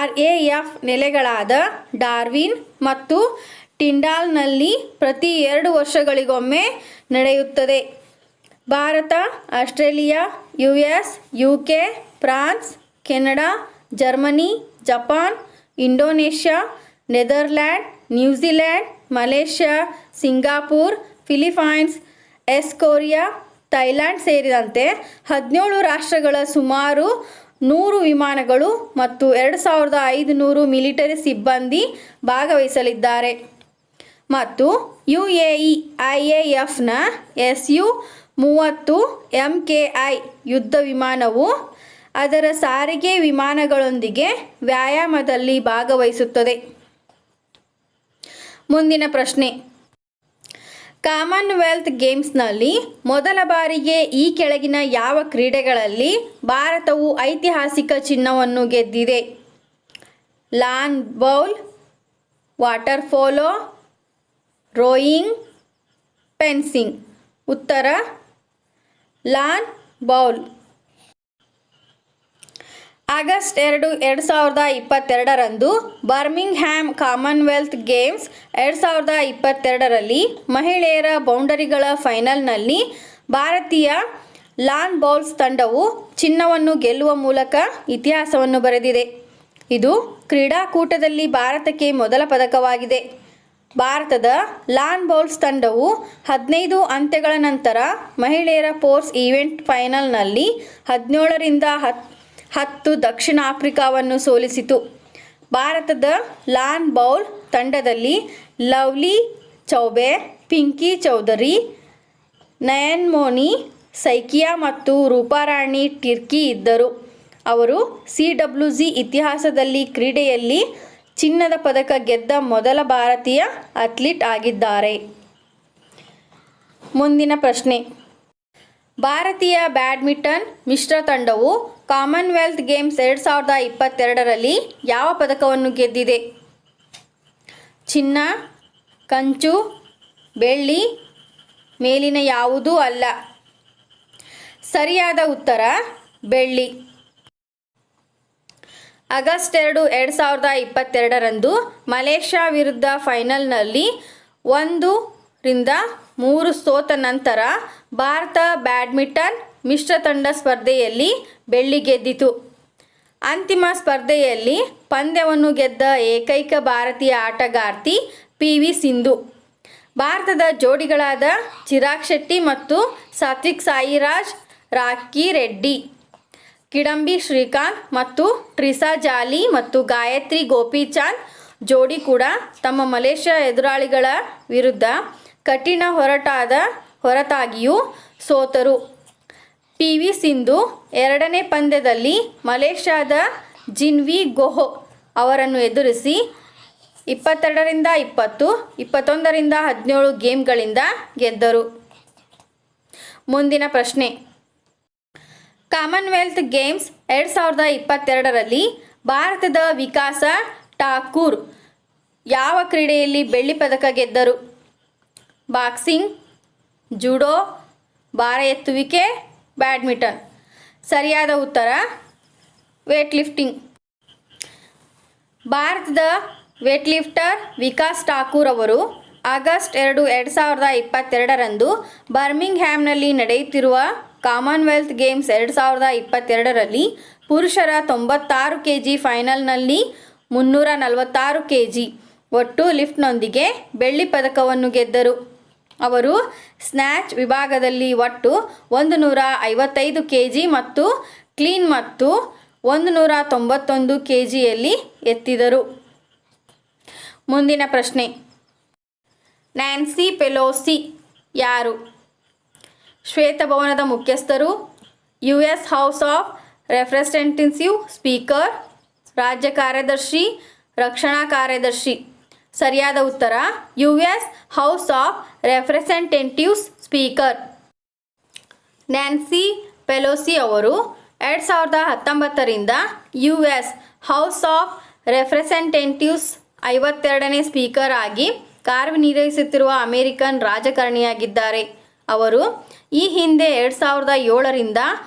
RAF ನೆಲೆಗಳಾದ ಡಾರ್ವಿನ್ ಮತ್ತು ಟಿಂಡಾಲ್ನಲ್ಲಿ ಪ್ರತಿ 2 ವರ್ಷಗಳಿಗೊಮ್ಮೆ ನಡೆಯುತ್ತದೆ. Bharat, Australia, US, UK, France, Canada, Germany, Japan, Indonesia, Netherland, New Zealand, Malaysia, Singapore, Philippines, Korea, Thailand ಸೇರಿದಂತೆ 17 ರಾಷ್ಟ್ರಗಳ ಸುಮಾರು 100 ವಿಮಾನಗಳು ಮತ್ತು 2500 ಮಿಲಿಟರಿ ಸಿಬ್ಬಂದಿ ಭಾಗವಹಿಸಲಿದ್ದಾರೆ. ಮತ್ತು UAE IAFನ Su-30 MKI ಯುದ್ಧ ವಿಮಾನವು ಅದರ ಸಾರಿಗೆ ವಿಮಾನಗಳೊಂದಿಗೆ ವ್ಯಾಯಾಮದಲ್ಲಿ ಭಾಗವಹಿಸುತ್ತದೆ. ಮುಂದಿನ ಪ್ರಶ್ನೆ, ಕಾಮನ್ವೆಲ್ತ್ ಗೇಮ್ಸ್ನಲ್ಲಿ ಮೊದಲ ಬಾರಿಗೆ ಈ ಕೆಳಗಿನ ಯಾವ ಕ್ರೀಡೆಗಳಲ್ಲಿ ಭಾರತವು ಐತಿಹಾಸಿಕ ಚಿನ್ನವನ್ನು ಗೆದ್ದಿದೆ? Lawn bowl, water polo, rowing, fencing. ಉತ್ತರ ಲಾನ್ ಬೌಲ್. ಆಗಸ್ಟ್ 2, 2022ರಂದು ಬರ್ಮಿಂಗ್ಹ್ಯಾಮ್ ಕಾಮನ್ವೆಲ್ತ್ ಗೇಮ್ಸ್ 2022ರಲ್ಲಿ ಮಹಿಳೆಯರ ಬೌಂಡರಿಗಳ ಫೈನಲ್ನಲ್ಲಿ ಭಾರತೀಯ ಲಾನ್ ಬೌಲ್ಸ್ ತಂಡವು ಚಿನ್ನವನ್ನು ಗೆಲ್ಲುವ ಮೂಲಕ ಇತಿಹಾಸವನ್ನು ಬರೆದಿದೆ. ಇದು ಕ್ರೀಡಾಕೂಟದಲ್ಲಿ ಭಾರತಕ್ಕೆ ಮೊದಲ ಪದಕವಾಗಿದೆ. ಭಾರತದ ಲಾನ್ ಬೌಲ್ಸ್ ತಂಡವು 15 ಅಂತ್ಯಗಳ ನಂತರ ಮಹಿಳೆಯರ ಫೋರ್ಸ್ ಈವೆಂಟ್ ಫೈನಲ್ನಲ್ಲಿ 17ರಿಂದ 10 ದಕ್ಷಿಣ ಆಫ್ರಿಕಾವನ್ನು ಸೋಲಿಸಿತು. ಭಾರತದ ಲಾನ್ ಬೌಲ್ ತಂಡದಲ್ಲಿ ಲವ್ಲಿ ಚೌಬೆ, ಪಿಂಕಿ ಚೌಧರಿ, ನಯನ್ಮೋನಿ ಸೈಕಿಯಾ ಮತ್ತು ರೂಪಾರಾಣಿ ಟಿರ್ಕಿ ಇದ್ದರು. ಅವರು CWG ಇತಿಹಾಸದಲ್ಲಿ ಕ್ರೀಡೆಯಲ್ಲಿ ಚಿನ್ನದ ಪದಕ ಗೆದ್ದ ಮೊದಲ ಭಾರತೀಯ ಅಥ್ಲೀಟ್ ಆಗಿದ್ದಾರೆ. ಮುಂದಿನ ಪ್ರಶ್ನೆ, ಭಾರತೀಯ ಬ್ಯಾಡ್ಮಿಂಟನ್ ಮಿಶ್ರ ತಂಡವು ಕಾಮನ್ವೆಲ್ತ್ ಗೇಮ್ಸ್ 2022ರಲ್ಲಿ ಯಾವ ಪದಕವನ್ನು ಗೆದ್ದಿದೆ? ಚಿನ್ನ, ಕಂಚು, ಬೆಳ್ಳಿ, ಮೇಲಿನ ಯಾವುದೂ ಅಲ್ಲ. ಸರಿಯಾದ ಉತ್ತರ ಬೆಳ್ಳಿ. ಆಗಸ್ಟ್ 2, 2022ರಂದು ಮಲೇಷ್ಯಾ ವಿರುದ್ಧ ಫೈನಲ್ನಲ್ಲಿ 1-3 ಸೋತ ನಂತರ ಭಾರತ ಬ್ಯಾಡ್ಮಿಂಟನ್ ಮಿಶ್ರ ತಂಡ ಸ್ಪರ್ಧೆಯಲ್ಲಿ ಬೆಳ್ಳಿ ಗೆದ್ದಿತು. ಅಂತಿಮ ಸ್ಪರ್ಧೆಯಲ್ಲಿ ಪಂದ್ಯವನ್ನು ಗೆದ್ದ ಏಕೈಕ ಭಾರತೀಯ ಆಟಗಾರ್ತಿ PV ಸಿಂಧು. ಭಾರತದ ಜೋಡಿಗಳಾದ ಚಿರಾಗ್ ಶೆಟ್ಟಿ ಮತ್ತು ಸಾತ್ವಿಕ್ ಸಾಯಿರಾಜ್ ರಾಕಿ ರೆಡ್ಡಿ, ಕಿಡಂಬಿ ಶ್ರೀಕಾಂತ್ ಮತ್ತು ಟ್ರಿಸಾ ಜಾಲಿ ಮತ್ತು ಗಾಯತ್ರಿ ಗೋಪಿಚಾಂದ್ ಜೋಡಿ ಕೂಡ ತಮ್ಮ ಮಲೇಷ್ಯಾ ಎದುರಾಳಿಗಳ ವಿರುದ್ಧ ಕಠಿಣ ಹೊರತಾಗಿಯೂ ಸೋತರು. ಪಿ.ವಿ. ಸಿಂಧು ಎರಡನೇ ಪಂದ್ಯದಲ್ಲಿ ಮಲೇಷ್ಯಾದ ಜಿನ್ವಿ ಗೊಹ್ ಅವರನ್ನು ಎದುರಿಸಿ 22-20, 21-17 ಗೇಮ್ಗಳಿಂದ ಗೆದ್ದರು. ಮುಂದಿನ ಪ್ರಶ್ನೆ, ಕಾಮನ್ವೆಲ್ತ್ ಗೇಮ್ಸ್ 2022ರಲ್ಲಿ ಭಾರತದ ವಿಕಾಸ ಠಾಕೂರ್ ಯಾವ ಕ್ರೀಡೆಯಲ್ಲಿ ಬೆಳ್ಳಿ ಪದಕ ಗೆದ್ದರು? ಬಾಕ್ಸಿಂಗ್, ಜೂಡೋ, ಭಾರ ಎತ್ತುವಿಕೆ, ಬ್ಯಾಡ್ಮಿಂಟನ್. ಸರಿಯಾದ ಉತ್ತರ ವೇಟ್ ಲಿಫ್ಟಿಂಗ್. ಭಾರತದ ವೇಟ್ ಲಿಫ್ಟರ್ ವಿಕಾಸ್ ಠಾಕೂರ್ ಅವರು ಆಗಸ್ಟ್ 2, 2022ರಂದು ಬರ್ಮಿಂಗ್ಹ್ಯಾಮ್ನಲ್ಲಿ ನಡೆಯುತ್ತಿರುವ ಕಾಮನ್ವೆಲ್ತ್ ಗೇಮ್ಸ್ 2022ರಲ್ಲಿ ಪುರುಷರ 96 kg ಫೈನಲ್ನಲ್ಲಿ 346 kg ಒಟ್ಟು ಲಿಫ್ಟ್ನೊಂದಿಗೆ ಬೆಳ್ಳಿ ಪದಕವನ್ನು ಗೆದ್ದರು. ಅವರು ಸ್ನ್ಯಾಚ್ ವಿಭಾಗದಲ್ಲಿ ಒಟ್ಟು 155 kg ಮತ್ತು ಕ್ಲೀನ್ ಮತ್ತು 191 kgಯಲ್ಲಿ ಎತ್ತಿದರು. ಮುಂದಿನ ಪ್ರಶ್ನೆ, ನ್ಯಾನ್ಸಿ ಪೆಲೋಸಿ ಯಾರು? ಶ್ವೇತಭವನದ ಮುಖ್ಯಸ್ಥರು, US House of Representatives speaker, ರಾಜ್ಯ ಕಾರ್ಯದರ್ಶಿ, ರಕ್ಷಣಾ ಕಾರ್ಯದರ್ಶಿ. ಸರಿಯಾದ ಉತ್ತರ US House of Representatives speaker. Nancy Pelosi ಅವರು 2019ರಿಂದ US ಹೌಸ್ ಆಫ್ ರೆಪ್ರೆಸೆಂಟೇಟಿವ್ಸ್ 52ನೇ ಸ್ಪೀಕರ್ ಆಗಿ ಕಾರ್ಯನಿರ್ವಹಿಸುತ್ತಿರುವ ಅಮೆರಿಕನ್ ರಾಜಕಾರಣಿಯಾಗಿದ್ದಾರೆ. ಅವರು ಈ ಹಿಂದೆ 2007ರಿಂದ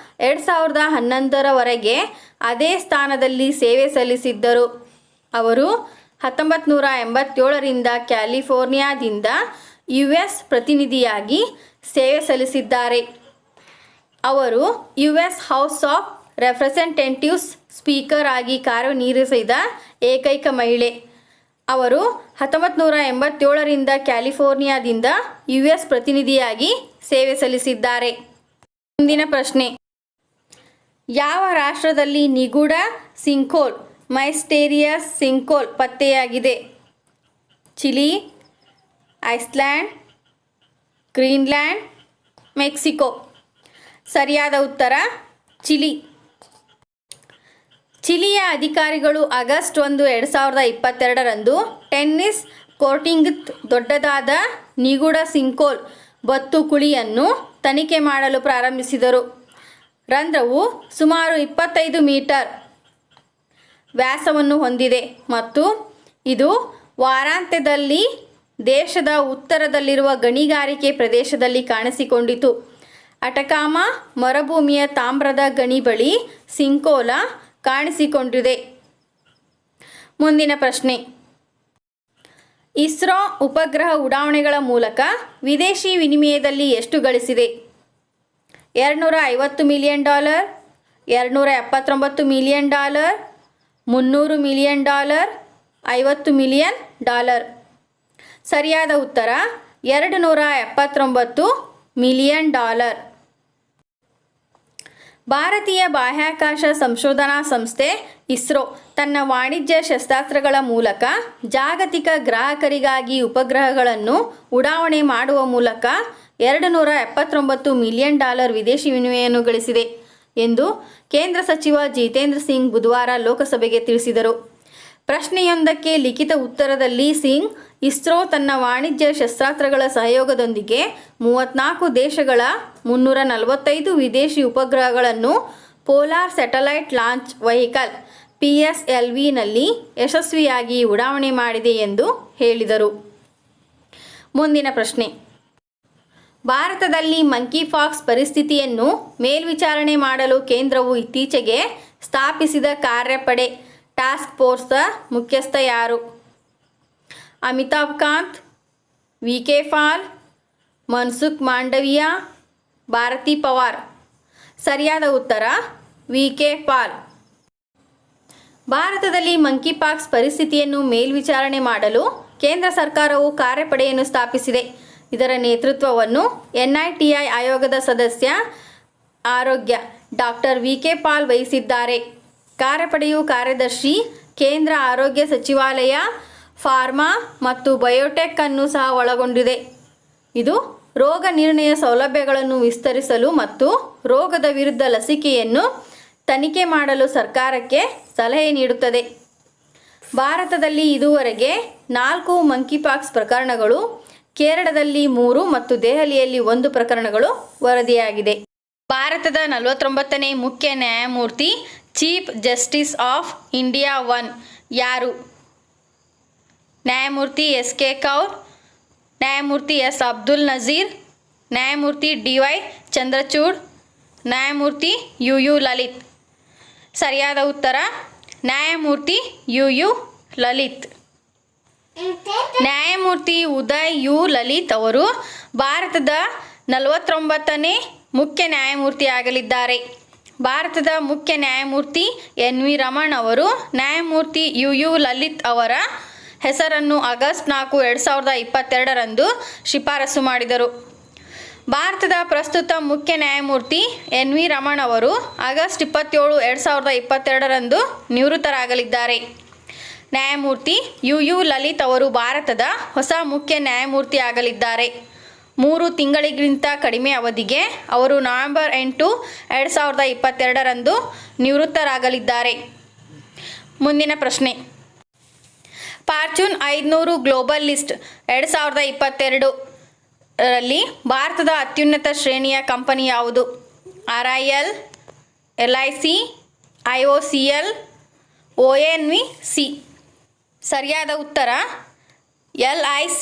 2011ರವರೆಗೆ ಅದೇ ಸ್ಥಾನದಲ್ಲಿ ಸೇವೆ ಸಲ್ಲಿಸಿದ್ದರು. ಅವರು 1987ರಿಂದ ಕ್ಯಾಲಿಫೋರ್ನಿಯಾದಿಂದ US ಪ್ರತಿನಿಧಿಯಾಗಿ ಸೇವೆ ಸಲ್ಲಿಸಿದ್ದಾರೆ. ಅವರು US House of Representatives speaker ಆಗಿ ಕಾರ್ಯನಿರ್ವಹಿಸಿದ ಏಕೈಕ ಮಹಿಳೆ. ಅವರು 1987ರಿಂದ ಕ್ಯಾಲಿಫೋರ್ನಿಯಾದಿಂದ US ಪ್ರತಿನಿಧಿಯಾಗಿ ಸೇವೆ ಸಲ್ಲಿಸಿದ್ದಾರೆ. ಮುಂದಿನ ಪ್ರಶ್ನೆ, ಯಾವ ರಾಷ್ಟ್ರದಲ್ಲಿ ನಿಗೂಢ ಸಿಂಕ್ಹೋಲ್ ಮೈಸ್ಟೀರಿಯಸ್ ಸಿಂಕ್ಹೋಲ್ ಪತ್ತೆಯಾಗಿದೆ? Chile, Iceland, Greenland, Mexico. ಸರಿಯಾದ ಉತ್ತರ ಚಿಲಿ. ಚಿಲಿಯ ಅಧಿಕಾರಿಗಳು ಆಗಸ್ಟ್ 1, 2022ರಂದು ಟೆನ್ನಿಸ್ ಕೋರ್ಟಿಂಗ್ ದೊಡ್ಡದಾದ ನಿಗೂಢ ಸಿಂಕ್ಹೋಲ್ ಬತ್ತು ಕುಳಿಯನ್ನು ತನಿಖೆ ಮಾಡಲು ಪ್ರಾರಂಭಿಸಿದರು. ರಂಧ್ರವು ಸುಮಾರು 25 ಮೀಟರ್ ವ್ಯಾಸವನ್ನು ಹೊಂದಿದೆ ಮತ್ತು ಇದು ವಾರಾಂತ್ಯದಲ್ಲಿ ದೇಶದ ಉತ್ತರದಲ್ಲಿರುವ ಗಣಿಗಾರಿಕೆ ಪ್ರದೇಶದಲ್ಲಿ ಕಾಣಿಸಿಕೊಂಡಿತು. ಅಟಕಾಮಾ ಮರುಭೂಮಿಯ ತಾಮ್ರದ ಗಣಿ ಬಳಿ ಸಿಂಕ್ಹೋಲ್ ಕಾಣಿಸಿಕೊಂಡಿದೆ. ಮುಂದಿನ ಪ್ರಶ್ನೆ, ಇಸ್ರೋ ಉಪಗ್ರಹ ಉಡಾವಣೆಗಳ ಮೂಲಕ ವಿದೇಶಿ ವಿನಿಮಯದಲ್ಲಿ ಎಷ್ಟು ಗಳಿಸಿದೆ? $250 ಮಿಲಿಯನ್, $279 ಮಿಲಿಯನ್, $300 ಮಿಲಿಯನ್, $50 ಮಿಲಿಯನ್. ಸರಿಯಾದ ಉತ್ತರ $279 ಮಿಲಿಯನ್. ಭಾರತೀಯ ಬಾಹ್ಯಾಕಾಶ ಸಂಶೋಧನಾ ಸಂಸ್ಥೆ ಇಸ್ರೋ ತನ್ನ ವಾಣಿಜ್ಯ ಶಸ್ತ್ರಾಸ್ತ್ರಗಳ ಮೂಲಕ ಜಾಗತಿಕ ಗ್ರಾಹಕರಿಗಾಗಿ ಉಪಗ್ರಹಗಳನ್ನು ಉಡಾವಣೆ ಮಾಡುವ ಮೂಲಕ $279 ಮಿಲಿಯನ್ ವಿದೇಶಿ ವಿನಿಮಯವನ್ನು ಗಳಿಸಿದೆ ಎಂದು ಕೇಂದ್ರ ಸಚಿವ ಜಿತೇಂದ್ರ ಸಿಂಗ್ ಬುಧವಾರ ಲೋಕಸಭೆಗೆ ತಿಳಿಸಿದರು. ಪ್ರಶ್ನೆಯೊಂದಕ್ಕೆ ಲಿಖಿತ ಉತ್ತರದಲ್ಲಿ ಸಿಂಗ್, ಇಸ್ರೋ ತನ್ನ ವಾಣಿಜ್ಯ ಶಸ್ತ್ರಾಸ್ತ್ರಗಳ ಸಹಯೋಗದೊಂದಿಗೆ 34 ದೇಶಗಳ 345 ವಿದೇಶಿ ಉಪಗ್ರಹಗಳನ್ನು ಪೋಲಾರ್ ಸ್ಯಾಟಲೈಟ್ ಲಾಂಚ್ ವೆಹಿಕಲ್ PSLVನಲ್ಲಿ ಯಶಸ್ವಿಯಾಗಿ ಉಡಾವಣೆ ಮಾಡಿದೆ ಎಂದು ಹೇಳಿದರು. ಮುಂದಿನ ಪ್ರಶ್ನೆ, ಭಾರತದಲ್ಲಿ ಮಂಕಿಪಾಕ್ಸ್ ಪರಿಸ್ಥಿತಿಯನ್ನು ಮೇಲ್ವಿಚಾರಣೆ ಮಾಡಲು ಕೇಂದ್ರವು ಇತ್ತೀಚೆಗೆ ಸ್ಥಾಪಿಸಿದ ಕಾರ್ಯಪಡೆ ಟಾಸ್ಕ್ ಫೋರ್ಸ್ನ ಮುಖ್ಯಸ್ಥ ಯಾರು? ಅಮಿತಾಬ್ ಕಾಂತ್, VK ಪಾಲ್, ಮನ್ಸುಖ್ ಮಾಂಡವಿಯಾ, ಭಾರತಿ ಪವಾರ್. ಸರಿಯಾದ ಉತ್ತರ VK ಪಾಲ್. ಭಾರತದಲ್ಲಿ ಮಂಕಿಪಾಕ್ಸ್ ಪರಿಸ್ಥಿತಿಯನ್ನು ಮೇಲ್ವಿಚಾರಣೆ ಮಾಡಲು ಕೇಂದ್ರ ಸರ್ಕಾರವು ಕಾರ್ಯಪಡೆಯನ್ನು ಸ್ಥಾಪಿಸಿದೆ. ಇದರ ನೇತೃತ್ವವನ್ನು NITI ಆಯೋಗದ ಸದಸ್ಯ ಆರೋಗ್ಯ ಡಾಕ್ಟರ್ VK ಪಾಲ್ ವಹಿಸಿದ್ದಾರೆ. ಕಾರ್ಯಪಡೆಯು ಕಾರ್ಯದರ್ಶಿ, ಕೇಂದ್ರ ಆರೋಗ್ಯ ಸಚಿವಾಲಯ, ಫಾರ್ಮಾ ಮತ್ತು ಬಯೋಟೆಕ್ ಅನ್ನು ಸಹ ಒಳಗೊಂಡಿದೆ. ಇದು ರೋಗ ನಿರ್ಣಯ ಸೌಲಭ್ಯಗಳನ್ನು ವಿಸ್ತರಿಸಲು ಮತ್ತು ರೋಗದ ವಿರುದ್ಧ ಲಸಿಕೆಯನ್ನು ತನಿಖೆ ಮಾಡಲು ಸರ್ಕಾರಕ್ಕೆ ಸಲಹೆ ನೀಡುತ್ತದೆ. ಭಾರತದಲ್ಲಿ ಇದುವರೆಗೆ 4 ಮಂಕಿಪಾಕ್ಸ್ ಪ್ರಕರಣಗಳು, ಕೇರಳದಲ್ಲಿ 3 ಮತ್ತು ದೆಹಲಿಯಲ್ಲಿ 1 ಪ್ರಕರಣಗಳು ವರದಿಯಾಗಿದೆ. ಭಾರತದ 49ನೇ ಮುಖ್ಯ ನ್ಯಾಯಮೂರ್ತಿ ಚೀಫ್ ಜಸ್ಟಿಸ್ ಆಫ್ ಇಂಡಿಯಾ 1 ಯಾರು? ನ್ಯಾಯಮೂರ್ತಿ SK ಕೌಲ್, ನ್ಯಾಯಮೂರ್ತಿ S ಅಬ್ದುಲ್ ನಜೀರ್, ನ್ಯಾಯಮೂರ್ತಿ DY ಚಂದ್ರಚೂಡ್, ನ್ಯಾಯಮೂರ್ತಿ UU ಲಲಿತ್. ಸರಿಯಾದ ಉತ್ತರ ನ್ಯಾಯಮೂರ್ತಿ UU ಲಲಿತ್. ನ್ಯಾಯಮೂರ್ತಿ ಉದಯ್ U ಲಲಿತ್ ಅವರು ಭಾರತದ 49ನೇ ಮುಖ್ಯ ನ್ಯಾಯಮೂರ್ತಿ ಆಗಲಿದ್ದಾರೆ. ಭಾರತದ ಮುಖ್ಯ ನ್ಯಾಯಮೂರ್ತಿ NV ರಮಣ್ ಅವರು ನ್ಯಾಯಮೂರ್ತಿ UU ಲಲಿತ್ ಅವರ ಹೆಸರನ್ನು ಆಗಸ್ಟ್ 4, 2022ರಂದು ಶಿಫಾರಸು ಮಾಡಿದರು. ಭಾರತದ ಪ್ರಸ್ತುತ ಮುಖ್ಯ ನ್ಯಾಯಮೂರ್ತಿ NV ರಮಣ್ ಅವರು ಆಗಸ್ಟ್ 27, 2022ರಂದು ನಿವೃತ್ತರಾಗಲಿದ್ದಾರೆ. ನ್ಯಾಯಮೂರ್ತಿ UU ಲಲಿತ್ ಅವರು ಭಾರತದ ಹೊಸ ಮುಖ್ಯ ನ್ಯಾಯಮೂರ್ತಿ ಆಗಲಿದ್ದಾರೆ. 3 ತಿಂಗಳಿಗಿಂತ ಕಡಿಮೆ ಅವಧಿಗೆ ಅವರು ನವೆಂಬರ್ 8, 2022ರಂದು ನಿವೃತ್ತರಾಗಲಿದ್ದಾರೆ. ಮುಂದಿನ ಪ್ರಶ್ನೆ. ಫಾರ್ಚೂನ್ 500 ಗ್ಲೋಬಲ್ ಲಿಸ್ಟ್ 2022 ರಲ್ಲಿ ಭಾರತದ ಅತ್ಯುನ್ನತ ಶ್ರೇಣಿಯ ಕಂಪನಿ ಯಾವುದು? RIL, LIC, IOCL, ONGC. ಸರಿಯಾದ ಉತ್ತರ LIC.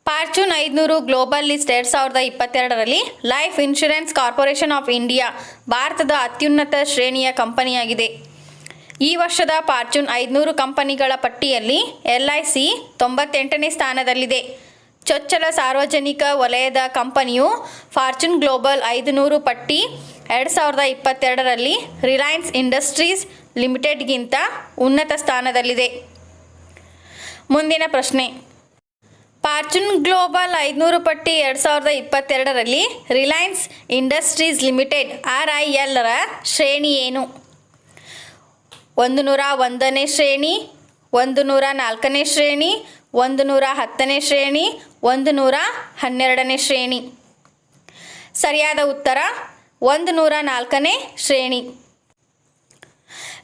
ಫಾರ್ಚೂನ್ 500 ಗ್ಲೋಬಲ್ ಲಿಸ್ಟ್ 2022ರಲ್ಲಿ Life Insurance Corporation of India ಭಾರತದ ಅತ್ಯುನ್ನತ ಶ್ರೇಣಿಯ ಕಂಪನಿಯಾಗಿದೆ. ಈ ವರ್ಷದ ಫಾರ್ಚೂನ್ 500 ಕಂಪನಿಗಳ ಪಟ್ಟಿಯಲ್ಲಿ LIC 98ನೇ ಸ್ಥಾನದಲ್ಲಿದೆ. ಚೊಚ್ಚಲ ಸಾರ್ವಜನಿಕ ವಲಯದ ಕಂಪನಿಯು ಫಾರ್ಚೂನ್ ಗ್ಲೋಬಲ್ 500 ಪಟ್ಟಿ 2022ರಲ್ಲಿ ರಿಲಯನ್ಸ್ ಇಂಡಸ್ಟ್ರೀಸ್ ಲಿಮಿಟೆಡ್ಗಿಂತ ಉನ್ನತ ಸ್ಥಾನದಲ್ಲಿದೆ. ಮುಂದಿನ ಪ್ರಶ್ನೆ. ಫಾರ್ಚೂನ್ ಗ್ಲೋಬಲ್ 500 ಪಟ್ಟಿ 2022ರಲ್ಲಿ ರಿಲಯನ್ಸ್ ಇಂಡಸ್ಟ್ರೀಸ್ ಲಿಮಿಟೆಡ್ RIL ರ ಶ್ರೇಣಿ ಏನು? 101ನೇ ಶ್ರೇಣಿ, 104ನೇ ಶ್ರೇಣಿ, 110ನೇ ಶ್ರೇಣಿ, 112ನೇ ಶ್ರೇಣಿ. ಸರಿಯಾದ ಉತ್ತರ 104ನೇ ಶ್ರೇಣಿ.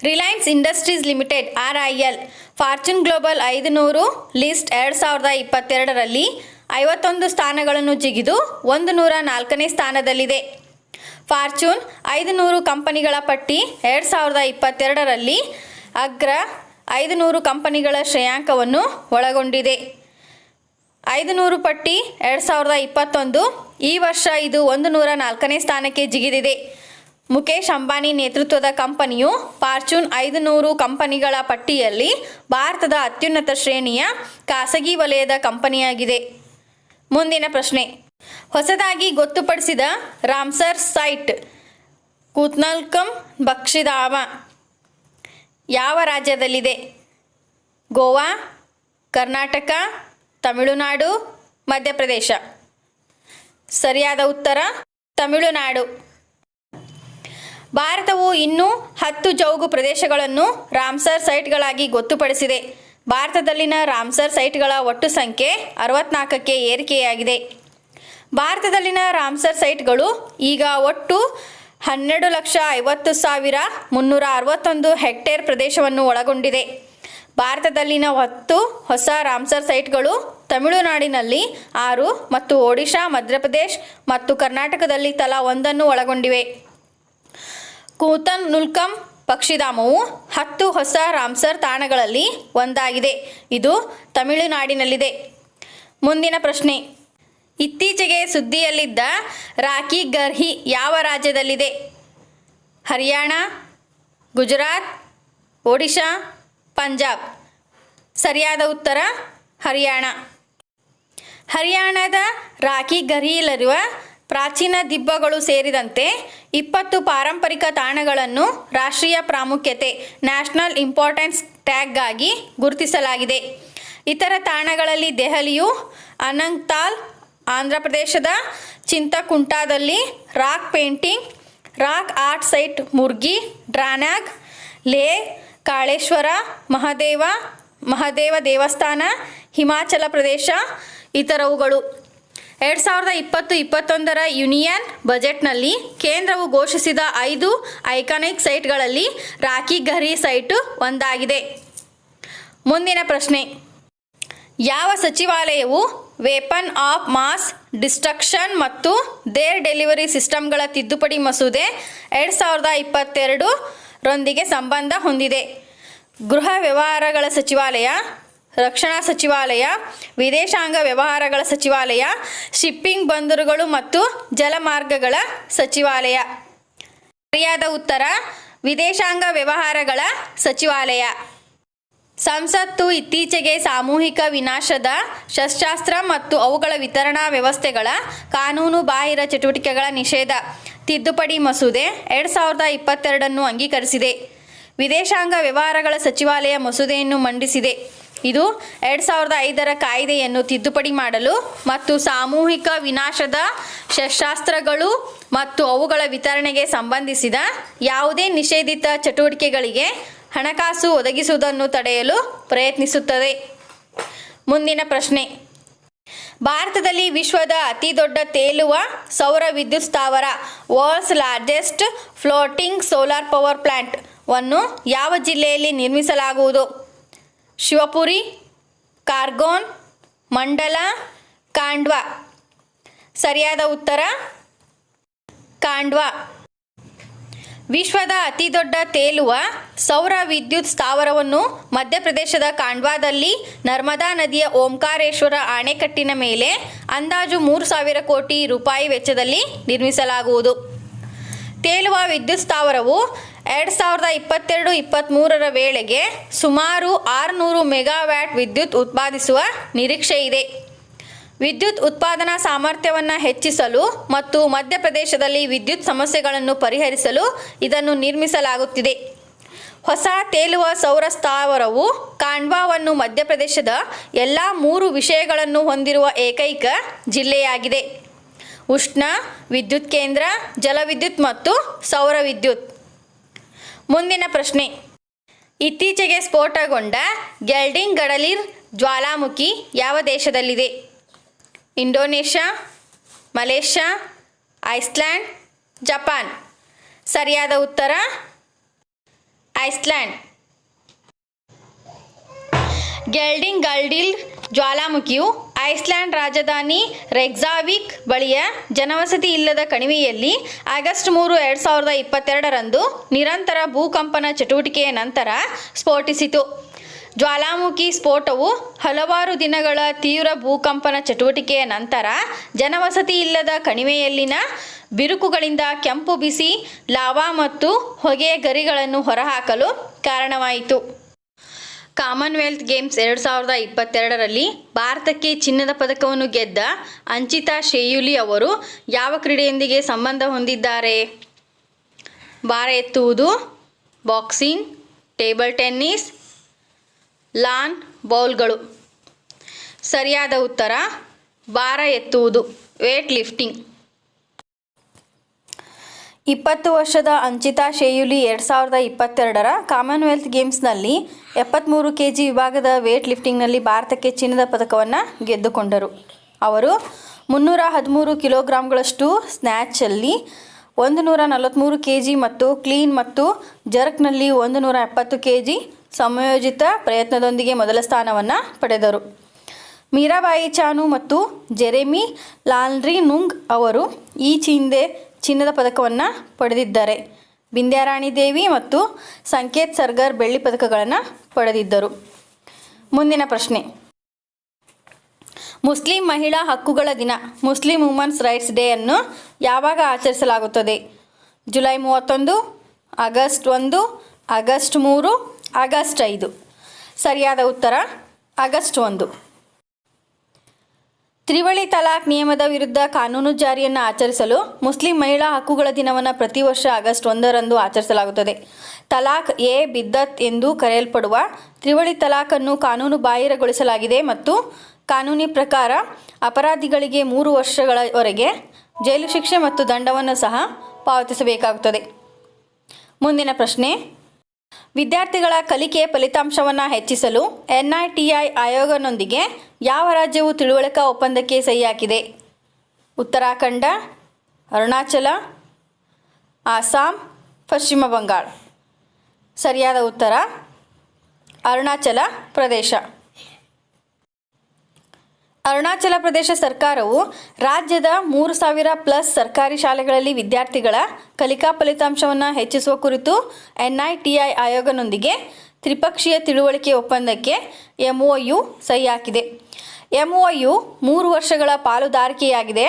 Reliance Industries Limited RIL Fortune Global 500 list 2022ರಲ್ಲಿ 51 ಸ್ಥಾನಗಳನ್ನು ಜಿಗಿದು 104ನೇ ಸ್ಥಾನದಲ್ಲಿದೆ. ಫಾರ್ಚೂನ್ 500 ಕಂಪನಿಗಳ ಪಟ್ಟಿ 2022ರಲ್ಲಿ ಅಗ್ರ 500 ಕಂಪನಿಗಳ ಶ್ರೇಯಾಂಕವನ್ನು ಒಳಗೊಂಡಿದೆ. 500 ಪಟ್ಟಿ 2021, ಈ ವರ್ಷ ಇದು 104ನೇ ಸ್ಥಾನಕ್ಕೆ ಜಿಗಿದಿದೆ. ಮುಖೇಶ್ ಅಂಬಾನಿ ನೇತೃತ್ವದ ಕಂಪನಿಯು ಫಾರ್ಚೂನ್ 500 ಕಂಪನಿಗಳ ಪಟ್ಟಿಯಲ್ಲಿ ಭಾರತದ ಅತ್ಯುನ್ನತ ಶ್ರೇಣಿಯ ಖಾಸಗಿ ವಲಯದ ಕಂಪನಿಯಾಗಿದೆ. ಮುಂದಿನ ಪ್ರಶ್ನೆ. ಹೊಸದಾಗಿ ಗೊತ್ತುಪಡಿಸಿದ ರಾಮ್ಸರ್ ಸೈಟ್ ಕೂತ್ನಲ್ಕಂ ಬಕ್ಷಿಧಾಮ ಯಾವ ರಾಜ್ಯದಲ್ಲಿದೆ? ಗೋವಾ, ಕರ್ನಾಟಕ, ತಮಿಳುನಾಡು, ಮಧ್ಯಪ್ರದೇಶ. ಸರಿಯಾದ ಉತ್ತರ ತಮಿಳುನಾಡು. ಭಾರತವು ಇನ್ನೂ 10 ಜೌಗು ಪ್ರದೇಶಗಳನ್ನು ರಾಮ್ಸರ್ ಸೈಟ್ಗಳಾಗಿ ಗೊತ್ತುಪಡಿಸಿದೆ. ಭಾರತದಲ್ಲಿನ ರಾಮ್ಸರ್ ಸೈಟ್ಗಳ ಒಟ್ಟು ಸಂಖ್ಯೆ 64ಕ್ಕೆ ಏರಿಕೆಯಾಗಿದೆ. ಭಾರತದಲ್ಲಿನ ರಾಮ್ಸರ್ ಸೈಟ್ಗಳು ಈಗ ಒಟ್ಟು 12,50,361 ಹೆಕ್ಟೇರ್ ಪ್ರದೇಶವನ್ನು ಒಳಗೊಂಡಿದೆ. ಭಾರತದಲ್ಲಿನ 10 ಹೊಸ ರಾಮ್ಸರ್ ಸೈಟ್ಗಳು ತಮಿಳುನಾಡಿನಲ್ಲಿ 6 ಮತ್ತು ಒಡಿಶಾ, ಮಧ್ಯಪ್ರದೇಶ್ ಮತ್ತು ಕರ್ನಾಟಕದಲ್ಲಿ ತಲಾ 1 ಒಳಗೊಂಡಿವೆ. ಕೂತನ್ಕುಲಂ ಪಕ್ಷಿಧಾಮವು 10 ಹೊಸ ರಾಮ್ಸರ್ ತಾಣಗಳಲ್ಲಿ ಒಂದಾಗಿದೆ. ಇದು ತಮಿಳುನಾಡಿನಲ್ಲಿದೆ. ಮುಂದಿನ ಪ್ರಶ್ನೆ. ಇತ್ತೀಚೆಗೆ ಸುದ್ದಿಯಲ್ಲಿದ್ದ ರಾಕಿ ಗರ್ಹಿ ಯಾವ ರಾಜ್ಯದಲ್ಲಿದೆ? ಹರಿಯಾಣ, ಗುಜರಾತ್, ಒಡಿಶಾ, ಪಂಜಾಬ್. ಸರಿಯಾದ ಉತ್ತರ ಹರಿಯಾಣ. ಹರಿಯಾಣದ ರಾಕಿ ಗರ್ಹಿಯಲ್ಲಿರುವ ಪ್ರಾಚೀನ ದಿಬ್ಬಗಳು ಸೇರಿದಂತೆ 20 ಪಾರಂಪರಿಕ ತಾಣಗಳನ್ನು ರಾಷ್ಟ್ರೀಯ ಪ್ರಾಮುಖ್ಯತೆ ನ್ಯಾಷನಲ್ ಇಂಪಾರ್ಟೆನ್ಸ್ ಟ್ಯಾಗ್ಗಾಗಿ ಗುರುತಿಸಲಾಗಿದೆ. ಇತರ ತಾಣಗಳಲ್ಲಿ ದೆಹಲಿಯು ಅನಂತನಾಗ್, ಆಂಧ್ರ ಪ್ರದೇಶದ ಚಿಂತಕುಂಟದಲ್ಲಿ rock painting, rock art site Murgi ಡ್ರಾನಾಗ್, ಲೇ ಕಾಳೇಶ್ವರ ಮಹಾದೇವ ದೇವಸ್ಥಾನ, ಹಿಮಾಚಲ ಪ್ರದೇಶ ಇತರವುಗಳು. 2020-21 ಯೂನಿಯನ್ ಬಜೆಟ್ನಲ್ಲಿ ಕೇಂದ್ರವು ಘೋಷಿಸಿದ 5 ಐಕಾನಿಕ್ ಸೈಟ್ಗಳಲ್ಲಿ ರಾಕಿ ಘರಿ ಸೈಟು ಒಂದಾಗಿದೆ. ಮುಂದಿನ ಪ್ರಶ್ನೆ, ಯಾವ ಸಚಿವಾಲಯವು ವೆಪನ್ ಆಫ್ ಮಾಸ್ ಡಿಸ್ಟ್ರಕ್ಷನ್ ಮತ್ತು ದೇರ್ ಡೆಲಿವರಿ ಸಿಸ್ಟಮ್ಗಳ ತಿದ್ದುಪಡಿ ಮಸೂದೆ 2022 ರೊಂದಿಗೆ ಸಂಬಂಧ ಹೊಂದಿದೆ? ಗೃಹ ವ್ಯವಹಾರಗಳ ಸಚಿವಾಲಯ, ರಕ್ಷಣಾ ಸಚಿವಾಲಯ, ವಿದೇಶಾಂಗ ವ್ಯವಹಾರಗಳ ಸಚಿವಾಲಯ, ಶಿಪ್ಪಿಂಗ್ ಬಂದರುಗಳು ಮತ್ತು ಜಲಮಾರ್ಗಗಳ ಸಚಿವಾಲಯ. ಸರಿಯಾದ ಉತ್ತರ ವಿದೇಶಾಂಗ ವ್ಯವಹಾರಗಳ ಸಚಿವಾಲಯ. ಸಂಸತ್ತು ಇತ್ತೀಚೆಗೆ ಸಾಮೂಹಿಕ ವಿನಾಶದ ಶಸ್ತ್ರಾಸ್ತ್ರ ಮತ್ತು ಅವುಗಳ ವಿತರಣಾ ವ್ಯವಸ್ಥೆಗಳ ಕಾನೂನು ಬಾಹಿರ ಚಟುವಟಿಕೆಗಳ ನಿಷೇಧ ತಿದ್ದುಪಡಿ ಮಸೂದೆ 2022 ಅಂಗೀಕರಿಸಿದೆ. ವಿದೇಶಾಂಗ ವ್ಯವಹಾರಗಳ ಸಚಿವಾಲಯ ಮಸೂದೆಯನ್ನು ಮಂಡಿಸಿದೆ. ಇದು 2005 ಕಾಯ್ದೆಯನ್ನು ತಿದ್ದುಪಡಿ ಮಾಡಲು ಮತ್ತು ಸಾಮೂಹಿಕ ವಿನಾಶದ ಶಸ್ತ್ರಾಸ್ತ್ರಗಳು ಮತ್ತು ಅವುಗಳ ವಿತರಣೆಗೆ ಸಂಬಂಧಿಸಿದ ಯಾವುದೇ ನಿಷೇಧಿತ ಚಟುವಟಿಕೆಗಳಿಗೆ ಹಣಕಾಸು ಒದಗಿಸುವುದನ್ನು ತಡೆಯಲು ಪ್ರಯತ್ನಿಸುತ್ತದೆ. ಮುಂದಿನ ಪ್ರಶ್ನೆ, ಭಾರತದಲ್ಲಿ ವಿಶ್ವದ ಅತಿದೊಡ್ಡ ತೇಲುವ ಸೌರ ವಿದ್ಯುತ್ ಸ್ಥಾವರ world's largest floating solar power plant ವನ್ನು ಯಾವ ಜಿಲ್ಲೆಯಲ್ಲಿ ನಿರ್ಮಿಸಲಾಗುವುದು? ಶಿವಪುರಿ, ಕಾರ್ಗೋನ್, ಮಂಡಲ, ಖಾಂಡ್ವಾ. ಸರಿಯಾದ ಉತ್ತರ ಖಾಂಡ್ವಾ. ವಿಶ್ವದ ಅತಿದೊಡ್ಡ ತೇಲುವ ಸೌರ ವಿದ್ಯುತ್ ಸ್ಥಾವರವನ್ನು ಮಧ್ಯಪ್ರದೇಶದ ಖಾಂಡ್ವಾದಲ್ಲಿ ನರ್ಮದಾ ನದಿಯ ಓಂಕಾರೇಶ್ವರ ಅಣೆಕಟ್ಟಿನ ಮೇಲೆ ಅಂದಾಜು 3,000 ಕೋಟಿ ರೂಪಾಯಿ ವೆಚ್ಚದಲ್ಲಿ ನಿರ್ಮಿಸಲಾಗುವುದು. ತೇಲುವ ವಿದ್ಯುತ್ ಸ್ಥಾವರವು 2022-23 ವೇಳೆಗೆ ಸುಮಾರು 600 ಮೆಗಾವ್ಯಾಟ್ ವಿದ್ಯುತ್ ಉತ್ಪಾದಿಸುವ ನಿರೀಕ್ಷೆ ಇದೆ. ವಿದ್ಯುತ್ ಉತ್ಪಾದನಾ ಸಾಮರ್ಥ್ಯವನ್ನು ಹೆಚ್ಚಿಸಲು ಮತ್ತು ಮಧ್ಯಪ್ರದೇಶದಲ್ಲಿ ವಿದ್ಯುತ್ ಸಮಸ್ಯೆಗಳನ್ನು ಪರಿಹರಿಸಲು ಇದನ್ನು ನಿರ್ಮಿಸಲಾಗುತ್ತಿದೆ. ಹೊಸ ತೇಲುವ ಸೌರ ಸ್ಥಾವರವು ಖಾಂಡ್ವಾವನ್ನು ಮಧ್ಯಪ್ರದೇಶದ ಎಲ್ಲ 3 ವಿಷಯಗಳನ್ನು ಹೊಂದಿರುವ ಏಕೈಕ ಜಿಲ್ಲೆಯಾಗಿದೆ: ಉಷ್ಣ ವಿದ್ಯುತ್ ಕೇಂದ್ರ, ಜಲವಿದ್ಯುತ್ ಮತ್ತು ಸೌರ ವಿದ್ಯುತ್. ಮುಂದಿನ ಪ್ರಶ್ನೆ, ಇತ್ತೀಚೆಗೆ ಸ್ಫೋಟಗೊಂಡ ಗೆಲ್ಡಿಂಗ್ ಗಡಲಿರ್ ಜ್ವಾಲಾಮುಖಿ ಯಾವ ದೇಶದಲ್ಲಿದೆ? Indonesia, Malaysia, Iceland, Japan. ಸರಿಯಾದ ಉತ್ತರ ಐಸ್ಲ್ಯಾಂಡ್. ಗೆಲ್ಡಿಂಗ್ ಗಡಲಿರ್ ಜ್ವಾಲಾಮುಖಿಯು ಐಸ್ಲ್ಯಾಂಡ್ ರಾಜಧಾನಿ ರೇಕ್ಜಾವಿಕ್ ಬಳಿಯ ಜನವಸತಿ ಇಲ್ಲದ ಕಣಿವೆಯಲ್ಲಿ ಆಗಸ್ಟ್ 3, 2022 ನಿರಂತರ ಭೂಕಂಪನ ಚಟುವಟಿಕೆಯ ನಂತರ ಸ್ಫೋಟಿಸಿತು. ಜ್ವಾಲಾಮುಖಿ ಸ್ಫೋಟವು ಹಲವಾರು ದಿನಗಳ ತೀವ್ರ ಭೂಕಂಪನ ಚಟುವಟಿಕೆಯ ನಂತರ ಜನವಸತಿ ಇಲ್ಲದ ಕಣಿವೆಯಲ್ಲಿನ ಬಿರುಕುಗಳಿಂದ ಕೆಂಪು ಬಿಸಿ ಲಾವಾ ಮತ್ತು ಹೊಗೆಯ ಗರಿಗಳನ್ನು ಹೊರಹಾಕಲು ಕಾರಣವಾಯಿತು. ಕಾಮನ್ವೆಲ್ತ್ ಗೇಮ್ಸ್ 2022 ಭಾರತಕ್ಕೆ ಚಿನ್ನದ ಪದಕವನ್ನು ಗೆದ್ದ ಅಂಚಿತಾ ಶೇಯುಲಿ ಅವರು ಯಾವ ಕ್ರೀಡೆಯೊಂದಿಗೆ ಸಂಬಂಧ ಹೊಂದಿದ್ದಾರೆ? ಭಾರ ಎತ್ತುವುದು, ಬಾಕ್ಸಿಂಗ್, ಟೇಬಲ್ ಟೆನ್ನಿಸ್, ಲಾನ್ ಬೌಲ್ಗಳು. ಸರಿಯಾದ ಉತ್ತರ ಭಾರ ಎತ್ತುವುದು, ವೇಟ್ ಲಿಫ್ಟಿಂಗ್. 20 ವರ್ಷದ ಅಂಚಿತಾ ಶೇಯುಲಿ 2022 ಕಾಮನ್ವೆಲ್ತ್ ಗೇಮ್ಸ್ನಲ್ಲಿ 73 kg ವಿಭಾಗದ ವೇಟ್ ಲಿಫ್ಟಿಂಗ್ನಲ್ಲಿ ಭಾರತಕ್ಕೆ ಚಿನ್ನದ ಪದಕವನ್ನು ಗೆದ್ದುಕೊಂಡರು. ಅವರು 313 ಕಿಲೋಗ್ರಾಂಗಳಷ್ಟು ಸ್ನ್ಯಾಚಲ್ಲಿ 143 kg ಮತ್ತು ಕ್ಲೀನ್ ಮತ್ತು ಜರ್ಕ್ನಲ್ಲಿ 170 kg ಸಮಯೋಜಿತ ಪ್ರಯತ್ನದೊಂದಿಗೆ ಮೊದಲ ಸ್ಥಾನವನ್ನು ಪಡೆದರು. ಮೀರಾಬಾಯಿ ಚಾನು ಮತ್ತು ಜೆರೆಮಿ ಲಾಲ್ರಿ ನುಂಗ್ ಅವರು ಈ ಹಿಂದೆ ಚಿನ್ನದ ಪದಕವನ್ನು ಪಡೆದಿದ್ದಾರೆ. ಬಿಂದ್ಯಾರಾಣಿ ದೇವಿ ಮತ್ತು ಸಂಕೇತ್ ಸರ್ಗರ್ ಬೆಳ್ಳಿ ಪದಕಗಳನ್ನು ಪಡೆದಿದ್ದರು. ಮುಂದಿನ ಪ್ರಶ್ನೆ, ಮುಸ್ಲಿಂ ಮಹಿಳಾ ಹಕ್ಕುಗಳ ದಿನ ಮುಸ್ಲಿಂ ವುಮೆನ್ಸ್ ರೈಟ್ಸ್ ಡೇ ಅನ್ನು ಯಾವಾಗ ಆಚರಿಸಲಾಗುತ್ತದೆ? July 31, August 1, August 3, August 5. ಸರಿಯಾದ ಉತ್ತರ ಆಗಸ್ಟ್ 1. ತ್ರಿವಳಿ ತಲಾಖ್ ನಿಯಮದ ವಿರುದ್ಧ ಕಾನೂನು ಜಾರಿಯನ್ನು ಆಚರಿಸಲು ಮುಸ್ಲಿಂ ಮಹಿಳಾ ಹಕ್ಕುಗಳ ದಿನವನ್ನು ಪ್ರತಿ ವರ್ಷ ಆಗಸ್ಟ್ 1ರಂದು ಆಚರಿಸಲಾಗುತ್ತದೆ. ತಲಾಖ್ ಎ ಬಿದ್ದತ್ ಎಂದು ಕರೆಯಲ್ಪಡುವ ತ್ರಿವಳಿ ತಲಾಖನ್ನು ಕಾನೂನು ಬಾಹಿರಗೊಳಿಸಲಾಗಿದೆ ಮತ್ತು ಕಾನೂನಿ ಪ್ರಕಾರ ಅಪರಾಧಿಗಳಿಗೆ 3 ವರ್ಷಗಳವರೆಗೆ ಜೈಲು ಶಿಕ್ಷೆ ಮತ್ತು ದಂಡವನ್ನು ಸಹ ಪಾವತಿಸಬೇಕಾಗುತ್ತದೆ. ಮುಂದಿನ ಪ್ರಶ್ನೆ, ವಿದ್ಯಾರ್ಥಿಗಳ ಕಲಿಕೆಯ ಫಲಿತಾಂಶವನ್ನು ಹೆಚ್ಚಿಸಲು NITI ಆಯೋಗನೊಂದಿಗೆ ಯಾವ ರಾಜ್ಯವು ತಿಳುವಳಿಕಾ ಒಪ್ಪಂದಕ್ಕೆ ಸಹಿ ಹಾಕಿದೆ? ಉತ್ತರಾಖಂಡ, ಅರುಣಾಚಲ, ಅಸ್ಸಾಂ, ಪಶ್ಚಿಮ ಬಂಗಾಳ. ಸರಿಯಾದ ಉತ್ತರ ಅರುಣಾಚಲ ಪ್ರದೇಶ. ಅರುಣಾಚಲ ಪ್ರದೇಶ ಸರ್ಕಾರವು ರಾಜ್ಯದ 3000+ ಸರ್ಕಾರಿ ಶಾಲೆಗಳಲ್ಲಿ ವಿದ್ಯಾರ್ಥಿಗಳ ಕಲಿಕಾ ಫಲಿತಾಂಶವನ್ನು ಹೆಚ್ಚಿಸುವ ಕುರಿತು NITI ಆಯೋಗನೊಂದಿಗೆ ತ್ರಿಪಕ್ಷೀಯ ತಿಳುವಳಿಕೆ ಒಪ್ಪಂದಕ್ಕೆ MOU ಸಹಿ ಹಾಕಿದೆ. MOU 3 ವರ್ಷಗಳ ಪಾಲುದಾರಿಕೆಯಾಗಿದೆ.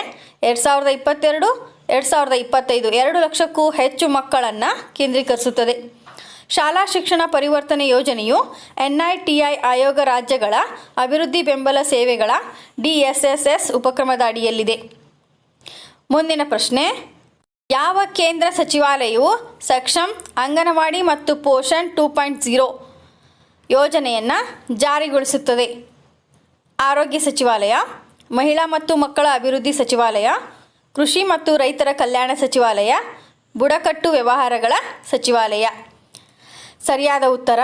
2022-2025 2 ಲಕ್ಷಕ್ಕೂ ಹೆಚ್ಚು ಮಕ್ಕಳನ್ನು ಕೇಂದ್ರೀಕರಿಸುತ್ತದೆ. ಶಾಲಾ ಶಿಕ್ಷಣ ಪರಿವರ್ತನೆ ಯೋಜನೆಯು NITI ಆಯೋಗ ರಾಜ್ಯಗಳ ಅಭಿವೃದ್ಧಿ ಬೆಂಬಲ ಸೇವೆಗಳ DSSS ಉಪಕ್ರಮದ ಅಡಿಯಲ್ಲಿದೆ. ಮುಂದಿನ ಪ್ರಶ್ನೆ, ಯಾವ ಕೇಂದ್ರ ಸಚಿವಾಲಯವು ಸಕ್ಷಮ್ ಅಂಗನವಾಡಿ ಮತ್ತು ಪೋಷಣ್ 2.0 ಯೋಜನೆಯನ್ನು ಜಾರಿಗೊಳಿಸುತ್ತದೆ? ಆರೋಗ್ಯ ಸಚಿವಾಲಯ, ಮಹಿಳಾ ಮತ್ತು ಮಕ್ಕಳ ಅಭಿವೃದ್ಧಿ ಸಚಿವಾಲಯ, ಕೃಷಿ ಮತ್ತು ರೈತರ ಕಲ್ಯಾಣ ಸಚಿವಾಲಯ, ಬುಡಕಟ್ಟು ವ್ಯವಹಾರಗಳ ಸಚಿವಾಲಯ. ಸರಿಯಾದ ಉತ್ತರ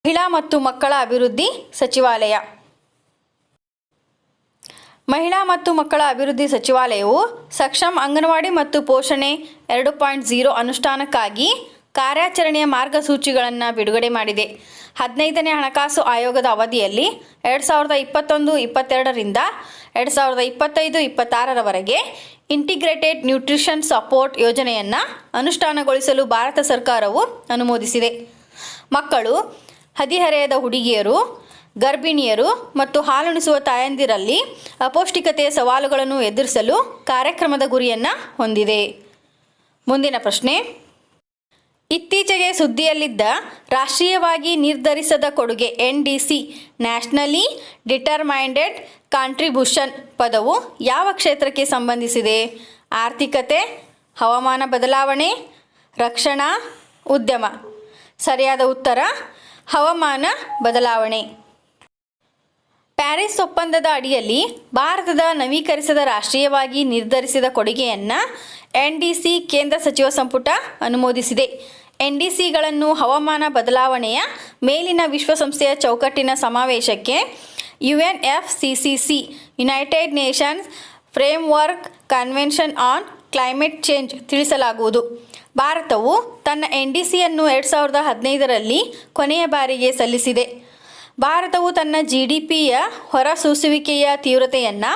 ಮಹಿಳಾ ಮತ್ತು ಮಕ್ಕಳ ಅಭಿವೃದ್ಧಿ ಸಚಿವಾಲಯ. ಮಹಿಳಾ ಮತ್ತು ಮಕ್ಕಳ ಅಭಿವೃದ್ಧಿ ಸಚಿವಾಲಯವು ಸಕ್ಷಮ್ ಅಂಗನವಾಡಿ ಮತ್ತು ಪೋಷಣೆ 2.0 ಅನುಷ್ಠಾನಕ್ಕಾಗಿ ಕಾರ್ಯಾಚರಣೆಯ ಮಾರ್ಗಸೂಚಿಗಳನ್ನು ಬಿಡುಗಡೆ ಮಾಡಿದೆ. 15ನೇ ಹಣಕಾಸು ಆಯೋಗದ ಅವಧಿಯಲ್ಲಿ 2021-22ರಿಂದ 2025-26ರವರೆಗೆ ಇಂಟಿಗ್ರೇಟೆಡ್ ನ್ಯೂಟ್ರಿಷನ್ ಸಪೋರ್ಟ್ ಯೋಜನೆಯನ್ನು ಅನುಷ್ಠಾನಗೊಳಿಸಲು ಭಾರತ ಸರ್ಕಾರವು ಅನುಮೋದಿಸಿದೆ. ಮಕ್ಕಳು, ಹದಿಹರೆಯದ ಹುಡುಗಿಯರು, ಗರ್ಭಿಣಿಯರು ಮತ್ತು ಹಾಲುಣಿಸುವ ತಾಯಂದಿರಲ್ಲಿ ಅಪೌಷ್ಟಿಕತೆಯ ಸವಾಲುಗಳನ್ನು ಎದುರಿಸಲು ಕಾರ್ಯಕ್ರಮದ ಗುರಿಯನ್ನು ಹೊಂದಿದೆ. ಮುಂದಿನ ಪ್ರಶ್ನೆ, ಇತ್ತೀಚೆಗೆ ಸುದ್ದಿಯಲ್ಲಿದ್ದ ರಾಷ್ಟ್ರೀಯವಾಗಿ ನಿರ್ಧರಿಸದ ಕೊಡುಗೆ NDC ನ್ಯಾಷನಲಿ ಡಿಟರ್ಮೈನ್ಡೆಡ್ ಕಾಂಟ್ರಿಬ್ಯೂಷನ್ ಪದವು ಯಾವ ಕ್ಷೇತ್ರಕ್ಕೆ ಸಂಬಂಧಿಸಿದೆ? ಆರ್ಥಿಕತೆ, ಹವಾಮಾನ ಬದಲಾವಣೆ, ರಕ್ಷಣಾ, ಉದ್ಯಮ. ಸರಿಯಾದ ಉತ್ತರ ಹವಾಮಾನ ಬದಲಾವಣೆ. ಪ್ಯಾರಿಸ್ ಒಪ್ಪಂದದ ಅಡಿಯಲ್ಲಿ ಭಾರತದ ನವೀಕರಿಸಿದ ರಾಷ್ಟ್ರೀಯವಾಗಿ ನಿರ್ಧರಿಸಿದ ಕೊಡುಗೆಯನ್ನು NDC ಕೇಂದ್ರ ಸಚಿವ ಸಂಪುಟ ಅನುಮೋದಿಸಿದೆ. NDCಗಳನ್ನು ಹವಾಮಾನ ಬದಲಾವಣೆಯ ಮೇಲಿನ ವಿಶ್ವಸಂಸ್ಥೆಯ ಚೌಕಟ್ಟಿನ ಸಮಾವೇಶಕ್ಕೆ UNFCCC United Nations framework convention on climate change ತಿಳಿಸಲಾಗುವುದು. ಭಾರತವು ತನ್ನ NDCಯನ್ನು 2015ರಲ್ಲಿ ಕೊನೆಯ ಬಾರಿಗೆ ಸಲ್ಲಿಸಿದೆ. ಭಾರತವು ತನ್ನ GDPಯ ಹೊರಸೂಸುವಿಕೆಯ ತೀವ್ರತೆಯನ್ನು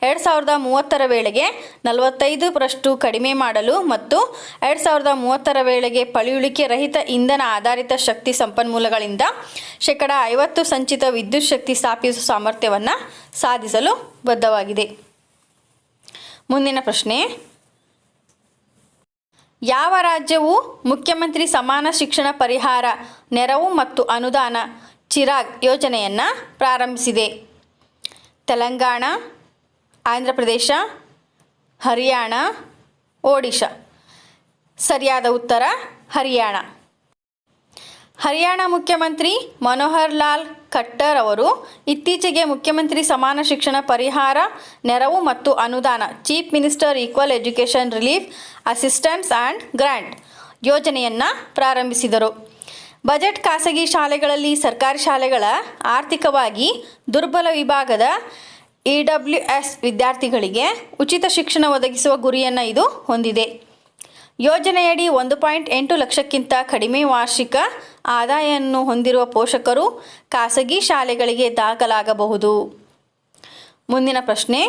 2030ರ ವೇಳೆಗೆ 45% ಕಡಿಮೆ ಮಾಡಲು ಮತ್ತು 2030ರ ವೇಳೆಗೆ ಪಳೆಯುಳಿಕೆ ರಹಿತ ಇಂಧನ ಆಧಾರಿತ ಶಕ್ತಿ ಸಂಪನ್ಮೂಲಗಳಿಂದ 50% ಸಂಚಿತ ವಿದ್ಯುತ್ ಶಕ್ತಿ ಸ್ಥಾಪಿಸುವ ಸಾಮರ್ಥ್ಯವನ್ನು ಸಾಧಿಸಲು ಬದ್ಧವಾಗಿದೆ. ಮುಂದಿನ ಪ್ರಶ್ನೆ, ಯಾವ ರಾಜ್ಯವು ಮುಖ್ಯಮಂತ್ರಿ ಸಮಾನ ಶಿಕ್ಷಣ ಪರಿಹಾರ ನೆರವು ಮತ್ತು ಅನುದಾನ ಚಿರಾಗ್ ಯೋಜನೆಯನ್ನು ಪ್ರಾರಂಭಿಸಿದೆ? ತೆಲಂಗಾಣ, ಆಂಧ್ರ ಪ್ರದೇಶ, ಹರಿಯಾಣ, ಒಡಿಶಾ. ಸರಿಯಾದ ಉತ್ತರ ಹರಿಯಾಣ. ಹರಿಯಾಣ ಮುಖ್ಯಮಂತ್ರಿ ಮನೋಹರ್ ಲಾಲ್ ಖಟ್ಟರ್ ಅವರು ಇತ್ತೀಚೆಗೆ ಮುಖ್ಯಮಂತ್ರಿ ಸಮಾನ ಶಿಕ್ಷಣ ಪರಿಹಾರ ನೆರವು ಮತ್ತು ಅನುದಾನ chief minister equal education relief assistance and grant ಯೋಜನೆಯನ್ನು ಪ್ರಾರಂಭಿಸಿದರು. ಬಜೆಟ್ ಖಾಸಗಿ ಶಾಲೆಗಳಲ್ಲಿ ಸರ್ಕಾರಿ ಶಾಲೆಗಳ ಆರ್ಥಿಕವಾಗಿ ದುರ್ಬಲ ವಿಭಾಗದ EWS ವಿದ್ಯಾರ್ಥಿಗಳಿಗೆ ಉಚಿತ ಶಿಕ್ಷಣ ಒದಗಿಸುವ ಗುರಿಯನ್ನು ಇದು ಹೊಂದಿದೆ. ಯೋಜನೆಯಡಿ 1.8 ಲಕ್ಷಕ್ಕಿಂತ ಕಡಿಮೆ ವಾರ್ಷಿಕ ಆದಾಯವನ್ನು ಹೊಂದಿರುವ ಪೋಷಕರು ಖಾಸಗಿ ಶಾಲೆಗಳಿಗೆ ದಾಖಲಾಗಬಹುದು. ಮುಂದಿನ ಪ್ರಶ್ನೆ,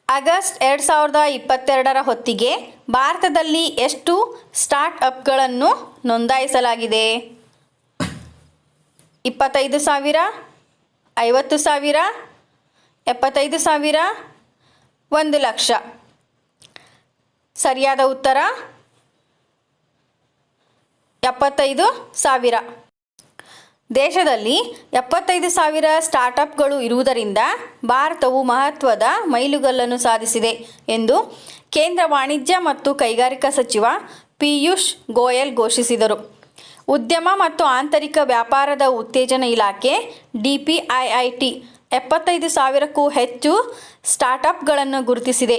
ಆಗಸ್ಟ್ 2022ರ ಹೊತ್ತಿಗೆ ಭಾರತದಲ್ಲಿ ಎಷ್ಟು ಸ್ಟಾರ್ಟ್ಅಪ್ಗಳನ್ನು ನೋಂದಾಯಿಸಲಾಗಿದೆ? 25,000, 50,000, 75,000, 1 ಲಕ್ಷ. ಸರಿಯಾದ ಉತ್ತರ 75,000. ದೇಶದಲ್ಲಿ 75,000 ಸ್ಟಾರ್ಟಪ್ಗಳು ಇರುವುದರಿಂದ ಭಾರತವು ಮಹತ್ವದ ಮೈಲುಗಲ್ಲನ್ನು ಸಾಧಿಸಿದೆ ಎಂದು ಕೇಂದ್ರ ವಾಣಿಜ್ಯ ಮತ್ತು ಕೈಗಾರಿಕಾ ಸಚಿವ ಪಿಯೂಷ್ ಗೋಯಲ್ ಘೋಷಿಸಿದರು. ಉದ್ಯಮ ಮತ್ತು ಆಂತರಿಕ ವ್ಯಾಪಾರದ ಉತ್ತೇಜನ ಇಲಾಖೆ DPIIT 75,000ಕ್ಕೂ ಹೆಚ್ಚು ಸ್ಟಾರ್ಟಪ್ಗಳನ್ನು ಗುರುತಿಸಿದೆ.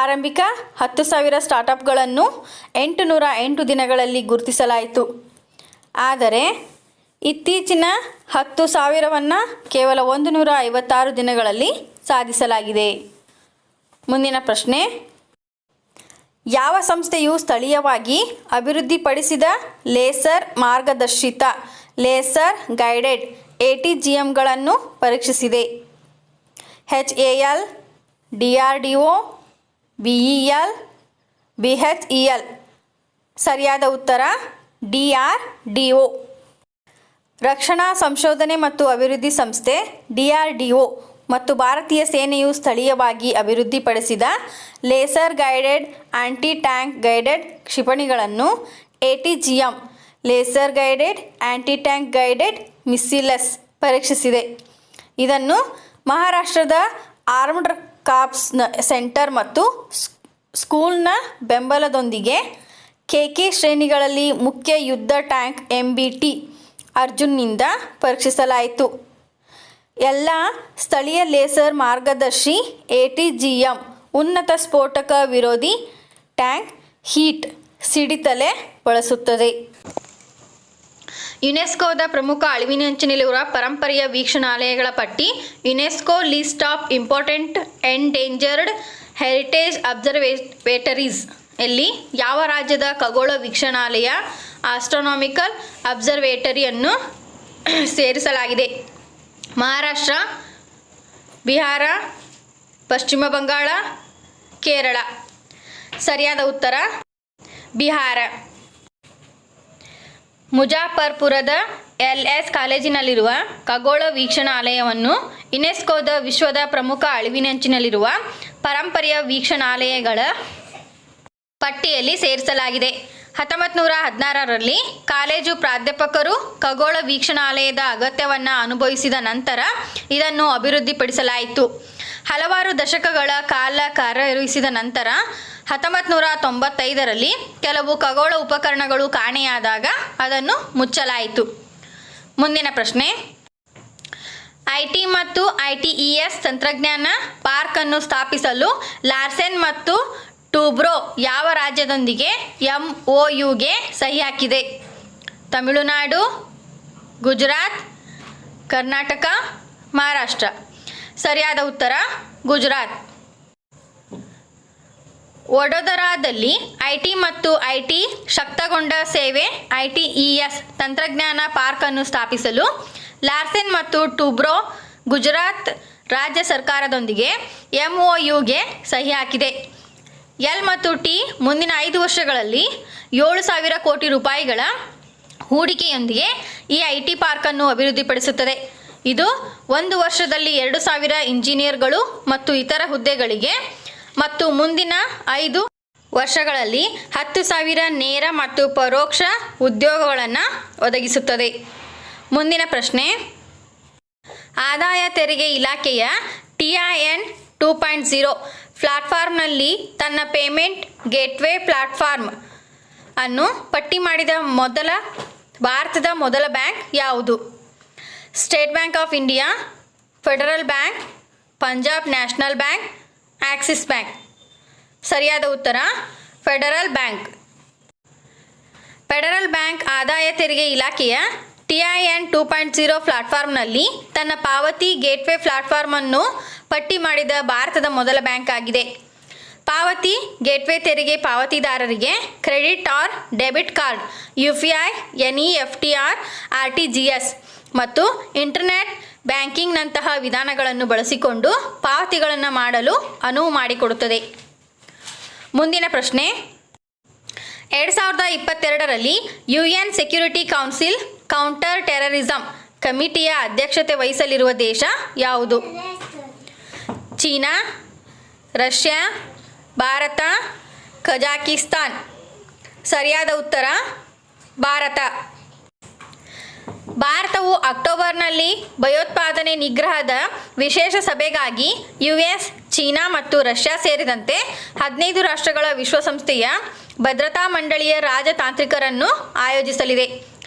ಆರಂಭಿಕ 10,000 ಸ್ಟಾರ್ಟಪ್ಗಳನ್ನು 808 ದಿನಗಳಲ್ಲಿ ಗುರುತಿಸಲಾಯಿತು. ಆದರೆ ಇತ್ತೀಚಿನ 10,000ವನ್ನು ಕೇವಲ 156 ದಿನಗಳಲ್ಲಿ ಸಾಧಿಸಲಾಗಿದೆ. ಮುಂದಿನ ಪ್ರಶ್ನೆ, ಯಾವ ಸಂಸ್ಥೆಯು ಸ್ಥಳೀಯವಾಗಿ ಅಭಿವೃದ್ಧಿಪಡಿಸಿದ ಲೇಸರ್ ಮಾರ್ಗದರ್ಶಿತ ಲೇಸರ್ ಗೈಡೆಡ್ ATGMಗಳನ್ನು ಪರೀಕ್ಷಿಸಿದೆ? HAL, DRDO, BEL, BHEL. ಸರಿಯಾದ ಉತ್ತರ DRDO. ರಕ್ಷಣಾ ಸಂಶೋಧನೆ ಮತ್ತು ಅಭಿವೃದ್ಧಿ ಸಂಸ್ಥೆ DRDO ಮತ್ತು ಭಾರತೀಯ ಸೇನೆಯು ಸ್ಥಳೀಯವಾಗಿ ಅಭಿವೃದ್ಧಿಪಡಿಸಿದ laser guided anti tank guided ಕ್ಷಿಪಣಿಗಳನ್ನು ATGM laser guided anti tank guided missiles ಪರೀಕ್ಷಿಸಿದೆ. ಇದನ್ನು ಮಹಾರಾಷ್ಟ್ರದ ಆರ್ಮ್ಡ್ ಕಾರ್ಪ್ಸ್ ಸೆಂಟರ್ ಮತ್ತು ಸ್ಕೂಲ್ನ ಬೆಂಬಲದೊಂದಿಗೆ KK ಶ್ರೇಣಿಗಳಲ್ಲಿ ಮುಖ್ಯ ಯುದ್ಧ ಟ್ಯಾಂಕ್ MBT ಅರ್ಜುನ್ನಿಂದ ಪರೀಕ್ಷಿಸಲಾಯಿತು. ಎಲ್ಲ ಸ್ಥಳೀಯ ಲೇಸರ್ ಮಾರ್ಗದರ್ಶಿ ATGM ಉನ್ನತ ಸ್ಫೋಟಕ ವಿರೋಧಿ ಟ್ಯಾಂಕ್ ಹೀಟ್ ಸಿಡಿತಲೆ ಬಳಸುತ್ತದೆ. ಯುನೆಸ್ಕೋದ ಪ್ರಮುಖ ಅಳಿವಿನಂಚಿನಲ್ಲಿರುವ ಪರಂಪರೆಯ ವೀಕ್ಷಣಾಲಯಗಳ ಪಟ್ಟಿ UNESCO list of important endangered heritage observatories ಎಲ್ಲಿ ಯಾವ ರಾಜ್ಯದ ಖಗೋಳ ವೀಕ್ಷಣಾಲಯ ಆಸ್ಟ್ರೋನಾಮಿಕಲ್ ಅಬ್ಸರ್ವೇಟರಿಯನ್ನು ಸೇರಿಸಲಾಗಿದೆ? ಮಹಾರಾಷ್ಟ್ರ, ಬಿಹಾರ, ಪಶ್ಚಿಮ ಬಂಗಾಳ, ಕೇರಳ. ಸರಿಯಾದ ಉತ್ತರ ಬಿಹಾರ. ಮುಜಾಫರ್ಪುರದ LS ಕಾಲೇಜಿನಲ್ಲಿರುವ ಖಗೋಳ ವೀಕ್ಷಣಾಲಯವನ್ನು ಯುನೆಸ್ಕೋದ ವಿಶ್ವದ ಪ್ರಮುಖ ಅಳಿವಿನಂಚಿನಲ್ಲಿರುವ ಪರಂಪರೆಯ ವೀಕ್ಷಣಾಲಯಗಳ ಪಟ್ಟಿಯಲ್ಲಿ ಸೇರಿಸಲಾಗಿದೆ. 1916ರಲ್ಲಿ ಕಾಲೇಜು ಪ್ರಾಧ್ಯಾಪಕರು ಖಗೋಳ ವೀಕ್ಷಣಾಲಯದ ಅಗತ್ಯವನ್ನು ಅನುಭವಿಸಿದ ನಂತರ ಇದನ್ನು ಅಭಿವೃದ್ಧಿಪಡಿಸಲಾಯಿತು. ಹಲವಾರು ದಶಕಗಳ ಕಾಲ ಕಾರ್ಯನಿರ್ವಹಿಸಿದ ನಂತರ 1995ರಲ್ಲಿ ಕೆಲವು ಖಗೋಳ ಉಪಕರಣಗಳು ಕಾಣೆಯಾದಾಗ ಅದನ್ನು ಮುಚ್ಚಲಾಯಿತು. ಮುಂದಿನ ಪ್ರಶ್ನೆ, IT ಮತ್ತು ITES ತಂತ್ರಜ್ಞಾನ ಪಾರ್ಕ್ ಅನ್ನು ಸ್ಥಾಪಿಸಲು ಲಾರ್ಸೆನ್ ಮತ್ತು ಟೂಬ್ರೋ ಯಾವ ರಾಜ್ಯದೊಂದಿಗೆ MOUಗೆ ಸಹಿ ಹಾಕಿದೆ? ತಮಿಳುನಾಡು, ಗುಜರಾತ್, ಕರ್ನಾಟಕ, ಮಹಾರಾಷ್ಟ್ರ. ಸರಿಯಾದ ಉತ್ತರ ಗುಜರಾತ್. ವಡೋದರಾದಲ್ಲಿ IT ಮತ್ತು IT ಶಕ್ತಗೊಂಡ ಸೇವೆ ITES ತಂತ್ರಜ್ಞಾನ ಪಾರ್ಕ್ ಅನ್ನು ಸ್ಥಾಪಿಸಲು ಲಾರ್ಸೆನ್ ಮತ್ತು ಟೂಬ್ರೋ ಗುಜರಾತ್ ರಾಜ್ಯ ಸರ್ಕಾರದೊಂದಿಗೆ MOUಗೆ ಸಹಿ ಹಾಕಿದೆ. L ಮತ್ತು T ಮುಂದಿನ 5 ವರ್ಷಗಳಲ್ಲಿ 7,000 ಕೋಟಿ ರೂಪಾಯಿಗಳ ಹೂಡಿಕೆಯೊಂದಿಗೆ ಈ IT ಪಾರ್ಕನ್ನು ಅಭಿವೃದ್ಧಿಪಡಿಸುತ್ತದೆ. ಇದು 1 ವರ್ಷದಲ್ಲಿ 2,000 ಇಂಜಿನಿಯರ್ಗಳು ಮತ್ತು ಇತರ ಹುದ್ದೆಗಳಿಗೆ ಮತ್ತು ಮುಂದಿನ 5 ವರ್ಷಗಳಲ್ಲಿ 10,000 ನೇರ ಮತ್ತು ಪರೋಕ್ಷ ಉದ್ಯೋಗಗಳನ್ನು ಒದಗಿಸುತ್ತದೆ. ಮುಂದಿನ ಪ್ರಶ್ನೆ, ಆದಾಯ ತೆರಿಗೆ ಇಲಾಖೆಯ TIN 2.0 ಪ್ಲಾಟ್ಫಾರ್ಮ್ನಲ್ಲಿ ತನ್ನ ಪೇಮೆಂಟ್ ಗೇಟ್ವೇ ಪ್ಲಾಟ್ಫಾರ್ಮ್ ಅನ್ನು ಪಟ್ಟಿ ಮಾಡಿದ ಭಾರತದ ಮೊದಲ ಬ್ಯಾಂಕ್ ಯಾವುದು? State bank of India, federal bank, Punjab national bank, Axis bank. ಸರಿಯಾದ ಉತ್ತರ ಫೆಡರಲ್ ಬ್ಯಾಂಕ್. ಫೆಡರಲ್ ಬ್ಯಾಂಕ್ ಆದಾಯ ತೆರಿಗೆ ಇಲಾಖೆಯ TIN 2.0 ಪ್ಲಾಟ್ಫಾರ್ಮ್ನಲ್ಲಿ ತನ್ನ ಪಾವತಿ ಗೇಟ್ವೇ ಪ್ಲಾಟ್ಫಾರ್ಮ್ ಅನ್ನು ಪಟ್ಟಿ ಮಾಡಿದ ಭಾರತದ ಮೊದಲ ಬ್ಯಾಂಕ್ ಆಗಿದೆ. ಪಾವತಿ ಗೇಟ್ವೇ ತೆರಿಗೆ ಪಾವತಿದಾರರಿಗೆ credit or debit card, UPI, NEFT or RTGS ಮತ್ತು ಇಂಟರ್ನೆಟ್ ಬ್ಯಾಂಕಿಂಗ್ನಂತಹ ವಿಧಾನಗಳನ್ನು ಬಳಸಿಕೊಂಡು ಪಾವತಿಗಳನ್ನು ಮಾಡಲು ಅನುವು ಮಾಡಿಕೊಡುತ್ತದೆ. ಮುಂದಿನ ಪ್ರಶ್ನೆ, 2022ರಲ್ಲಿ UN security council counter terrorism ಕಮಿಟಿಯ ಅಧ್ಯಕ್ಷತೆ ವಹಿಸಲಿರುವ ದೇಶ ಯಾವುದು? ಚೀನಾ, ರಷ್ಯಾ, ಭಾರತ, ಕಜಾಕಿಸ್ತಾನ್. ಸರಿಯಾದ ಉತ್ತರ ಭಾರತ. ಭಾರತವು ಅಕ್ಟೋಬರ್ನಲ್ಲಿ ಭಯೋತ್ಪಾದನೆ ನಿಗ್ರಹದ ವಿಶೇಷ ಸಭೆಗಾಗಿ US, ಚೀನಾ ಮತ್ತು ರಷ್ಯಾ ಸೇರಿದಂತೆ 15 ರಾಷ್ಟ್ರಗಳ ವಿಶ್ವಸಂಸ್ಥೆಯ ಭದ್ರತಾ ಮಂಡಳಿಯ ರಾಜತಾಂತ್ರಿಕರನ್ನು ಆಯೋಜಿಸಲಿದೆ.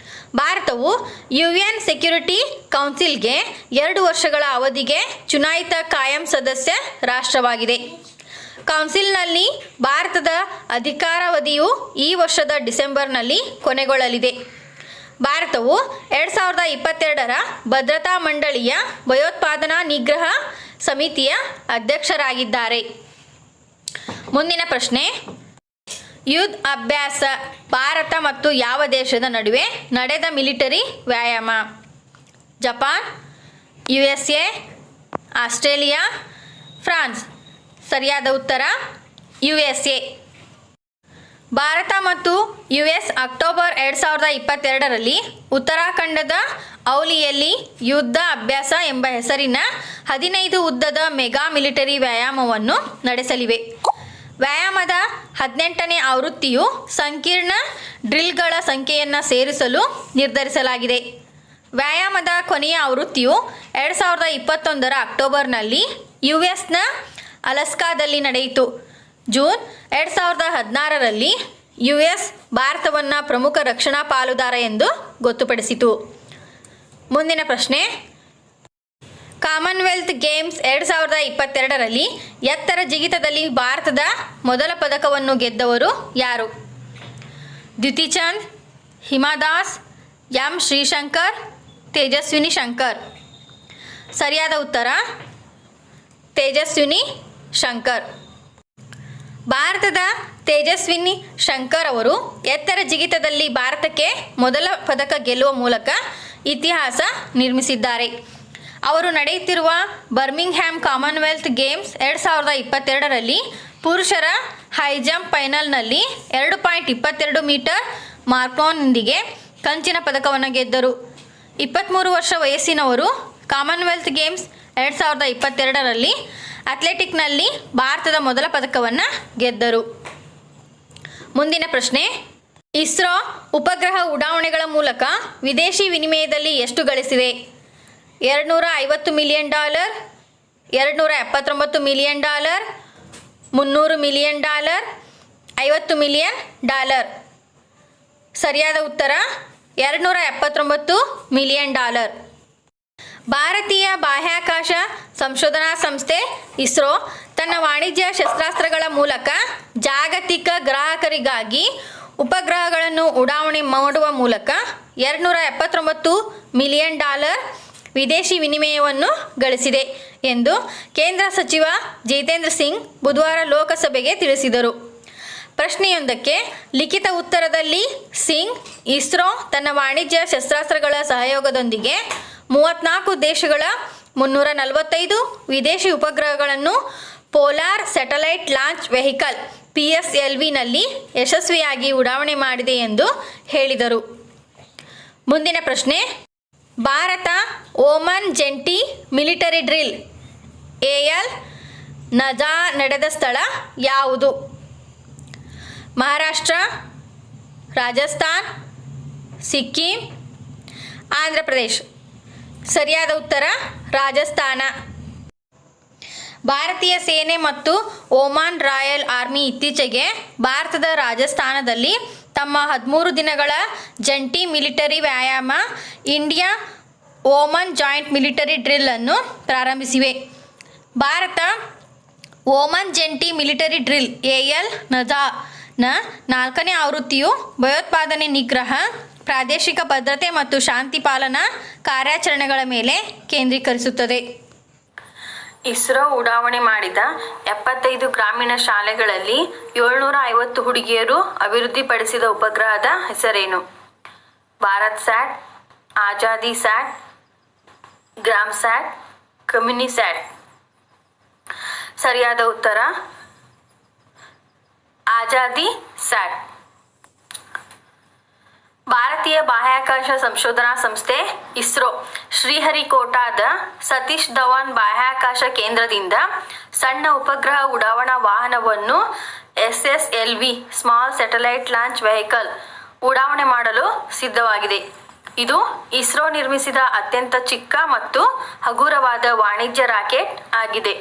ಭಾರತವು UN ಸೆಕ್ಯುರಿಟಿ ಕೌನ್ಸಿಲ್ಗೆ 2 ವರ್ಷಗಳ ಅವಧಿಗೆ ಚುನಾಯಿತ ಕಾಯಂ ಸದಸ್ಯ ರಾಷ್ಟ್ರವಾಗಿದೆ. ಕೌನ್ಸಿಲ್ನಲ್ಲಿ ಭಾರತದ ಅಧಿಕಾರಾವಧಿಯು ಈ ವರ್ಷದ ಡಿಸೆಂಬರ್ನಲ್ಲಿ ಕೊನೆಗೊಳ್ಳಲಿದೆ. ಭಾರತವು 2022ರ ಭದ್ರತಾ ಮಂಡಳಿಯ ಭಯೋತ್ಪಾದನಾ ನಿಗ್ರಹ ಸಮಿತಿಯ ಅಧ್ಯಕ್ಷರಾಗಿದ್ದಾರೆ. ಮುಂದಿನ ಪ್ರಶ್ನೆ, ಯುದ್ಧ ಅಭ್ಯಾಸ ಭಾರತ ಮತ್ತು ಯಾವ ದೇಶದ ನಡುವೆ ನಡೆದ ಮಿಲಿಟರಿ ವ್ಯಾಯಾಮ? Japan, USA, Australia, France. ಸರಿಯಾದ ಉತ್ತರ USA. ಭಾರತ ಮತ್ತು US ಅಕ್ಟೋಬರ್ 2022ರಲ್ಲಿ ಉತ್ತರಾಖಂಡದ ಔಲಿಯಲ್ಲಿ ಯುದ್ಧ ಅಭ್ಯಾಸ ಎಂಬ ಹೆಸರಿನ 15 ಉದ್ದದ ಮೆಗಾ ಮಿಲಿಟರಿ ವ್ಯಾಯಾಮವನ್ನು ನಡೆಸಲಿವೆ. ವ್ಯಾಯಾಮದ 18ನೇ ಆವೃತ್ತಿಯು ಸಂಕೀರ್ಣ ಡ್ರಿಲ್ಗಳ ಸಂಖ್ಯೆಯನ್ನು ಸೇರಿಸಲು ನಿರ್ಧರಿಸಲಾಗಿದೆ. ವ್ಯಾಯಾಮದ ಕೊನೆಯ ಆವೃತ್ತಿಯು 2021ರ ಅಕ್ಟೋಬರ್ನಲ್ಲಿ USನ ಅಲಸ್ಕಾದಲ್ಲಿ ನಡೆಯಿತು. ಜೂನ್ 2016ರಲ್ಲಿ US ಭಾರತವನ್ನು ಪ್ರಮುಖ ರಕ್ಷಣಾ ಪಾಲುದಾರ ಎಂದು ಗೊತ್ತುಪಡಿಸಿತು. ಮುಂದಿನ ಪ್ರಶ್ನೆ, ಕಾಮನ್ವೆಲ್ತ್ ಗೇಮ್ಸ್ 2022ರಲ್ಲಿ ಎತ್ತರ ಜಿಗಿತದಲ್ಲಿ ಭಾರತದ ಮೊದಲ ಪದಕವನ್ನು ಗೆದ್ದವರು ಯಾರು? ದ್ಯುತಿ ಚಂದ್, ಹಿಮಾ ದಾಸ್, M. ಶ್ರೀಶಂಕರ್, ತೇಜಸ್ವಿನಿ ಶಂಕರ್. ಸರಿಯಾದ ಉತ್ತರ ತೇಜಸ್ವಿನಿ ಶಂಕರ್. ಭಾರತದ ತೇಜಸ್ವಿನಿ ಶಂಕರ್ ಅವರು ಎತ್ತರ ಜಿಗಿತದಲ್ಲಿ ಭಾರತಕ್ಕೆ ಮೊದಲ ಪದಕ ಗೆಲ್ಲುವ ಮೂಲಕ ಇತಿಹಾಸ ನಿರ್ಮಿಸಿದ್ದಾರೆ. ಅವರು ನಡೆಯುತ್ತಿರುವ ಬರ್ಮಿಂಗ್ಹ್ಯಾಮ್ ಕಾಮನ್ವೆಲ್ತ್ ಗೇಮ್ಸ್ 2022ರಲ್ಲಿ ಪುರುಷರ ಹೈ ಜಂಪ್ ಫೈನಲ್ನಲ್ಲಿ 2.22 ಮೀಟರ್ ಮಾರ್ಕ್ನೊಂದಿಗೆ ಕಂಚಿನ ಪದಕವನ್ನು ಗೆದ್ದರು. 23 ವರ್ಷ ವಯಸ್ಸಿನವರು ಕಾಮನ್ವೆಲ್ತ್ ಗೇಮ್ಸ್ 2022ರಲ್ಲಿ ಅಥ್ಲೆಟಿಕ್ನಲ್ಲಿ ಭಾರತದ ಮೊದಲ ಪದಕವನ್ನು ಗೆದ್ದರು. ಮುಂದಿನ ಪ್ರಶ್ನೆ, ಇಸ್ರೋ ಉಪಗ್ರಹ ಉಡಾವಣೆಗಳ ಮೂಲಕ ವಿದೇಶಿ ವಿನಿಮಯದಲ್ಲಿ ಎಷ್ಟು ಗಳಿಸಿದೆ? $250 ಮಿಲಿಯನ್, $279 ಮಿಲಿಯನ್, $300 ಮಿಲಿಯನ್, $50 ಮಿಲಿಯನ್. ಸರಿಯಾದ ಉತ್ತರ $279 ಮಿಲಿಯನ್. ಭಾರತೀಯ ಬಾಹ್ಯಾಕಾಶ ಸಂಶೋಧನಾ ಸಂಸ್ಥೆ ಇಸ್ರೋ ತನ್ನ ವಾಣಿಜ್ಯ ಶಸ್ತ್ರಾಸ್ತ್ರಗಳ ಮೂಲಕ ಜಾಗತಿಕ ಗ್ರಾಹಕರಿಗಾಗಿ ಉಪಗ್ರಹಗಳನ್ನು ಉಡಾವಣೆ ಮಾಡುವ ಮೂಲಕ $279 ಮಿಲಿಯನ್ ವಿದೇಶಿ ವಿನಿಮಯವನ್ನು ಗಳಿಸಿದೆ ಎಂದು ಕೇಂದ್ರ ಸಚಿವ ಜಿತೇಂದ್ರ ಸಿಂಗ್ ಬುಧವಾರ ಲೋಕಸಭೆಗೆ ತಿಳಿಸಿದರು. ಪ್ರಶ್ನೆಯೊಂದಕ್ಕೆ ಲಿಖಿತ ಉತ್ತರದಲ್ಲಿ ಸಿಂಗ್, ಇಸ್ರೋ ತನ್ನ ವಾಣಿಜ್ಯ ಶಸ್ತ್ರಾಸ್ತ್ರಗಳ ಸಹಯೋಗದೊಂದಿಗೆ 34 ದೇಶಗಳ 345 ವಿದೇಶಿ ಉಪಗ್ರಹಗಳನ್ನು ಪೋಲಾರ್ ಸ್ಯಾಟಲೈಟ್ ಲಾಂಚ್ ವೆಹಿಕಲ್ PSLVನಲ್ಲಿ ಯಶಸ್ವಿಯಾಗಿ ಉಡಾವಣೆ ಮಾಡಿದೆ ಎಂದು ಹೇಳಿದರು. ಮುಂದಿನ ಪ್ರಶ್ನೆ, ಭಾರತ ಓಮನ್ ಜಂಟಿ ಮಿಲಿಟರಿ ಡ್ರಿಲ್ AL-NAJA ನಡೆದ ಸ್ಥಳ ಯಾವುದು? ಮಹಾರಾಷ್ಟ್ರ, ರಾಜಸ್ಥಾನ್, ಸಿಕ್ಕಿಂ, ಆಂಧ್ರ ಪ್ರದೇಶ್. ಸರಿಯಾದ ಉತ್ತರ ರಾಜಸ್ಥಾನ. ಭಾರತೀಯ ಸೇನೆ ಮತ್ತು ಓಮಾನ್ ರಾಯಲ್ ಆರ್ಮಿ ಇತ್ತೀಚೆಗೆ ಭಾರತದ ರಾಜಸ್ಥಾನದಲ್ಲಿ ತಮ್ಮ 13 ದಿನಗಳ ಜಂಟಿ ಮಿಲಿಟರಿ ವ್ಯಾಯಾಮ India Oman joint military drill ಅನ್ನು ಪ್ರಾರಂಭಿಸಿವೆ. ಭಾರತ ಓಮನ್ ಜಂಟಿ ಮಿಲಿಟರಿ ಡ್ರಿಲ್ AL-NAJA ನ 4ನೇ ಆವೃತ್ತಿಯು ಭಯೋತ್ಪಾದನೆ ನಿಗ್ರಹ, ಪ್ರಾದೇಶಿಕ ಭದ್ರತೆ ಮತ್ತು ಶಾಂತಿ ಪಾಲನಾ ಕಾರ್ಯಾಚರಣೆಗಳ ಮೇಲೆ ಕೇಂದ್ರೀಕರಿಸುತ್ತದೆ. ಇಸ್ರೋ ಉಡಾವಣೆ ಮಾಡಿದ 75 ಗ್ರಾಮೀಣ ಶಾಲೆಗಳಲ್ಲಿ 750 ಹುಡುಗಿಯರು ಅಭಿವೃದ್ಧಿಪಡಿಸಿದ ಉಪಗ್ರಹದ ಹೆಸರೇನು? ಭಾರತ್ ಸ್ಯಾಟ್, ಆಜಾದಿ ಸ್ಯಾಟ್, ಗ್ರಾಮ್ ಸ್ಯಾಟ್, ಕಮ್ಯುನಿ ಸ್ಯಾಟ್. ಸರಿಯಾದ ಉತ್ತರ ಆಜಾದಿ ಸ್ಯಾಟ್. ಭಾರತೀಯ ಬಾಹ್ಯಾಕಾಶ ಸಂಶೋಧನಾ ಸಂಸ್ಥೆ ಇಸ್ರೋ ಶ್ರೀಹರಿಕೋಟಾದ ಸತೀಶ್ ಧವನ್ ಬಾಹ್ಯಾಕಾಶ ಕೇಂದ್ರದಿಂದ ಸಣ್ಣ ಉಪಗ್ರಹ ಉಡಾವಣಾ ವಾಹನವನ್ನು SSLV small satellite launch vehicle ಉಡಾವಣೆ ಮಾಡಲು ಸಿದ್ಧವಾಗಿದೆ. ಇದು ಇಸ್ರೋ ನಿರ್ಮಿಸಿದ ಅತ್ಯಂತ ಚಿಕ್ಕ ಮತ್ತು ಹಗುರವಾದ ವಾಣಿಜ್ಯ ರಾಕೆಟ್ ಆಗಿದೆ.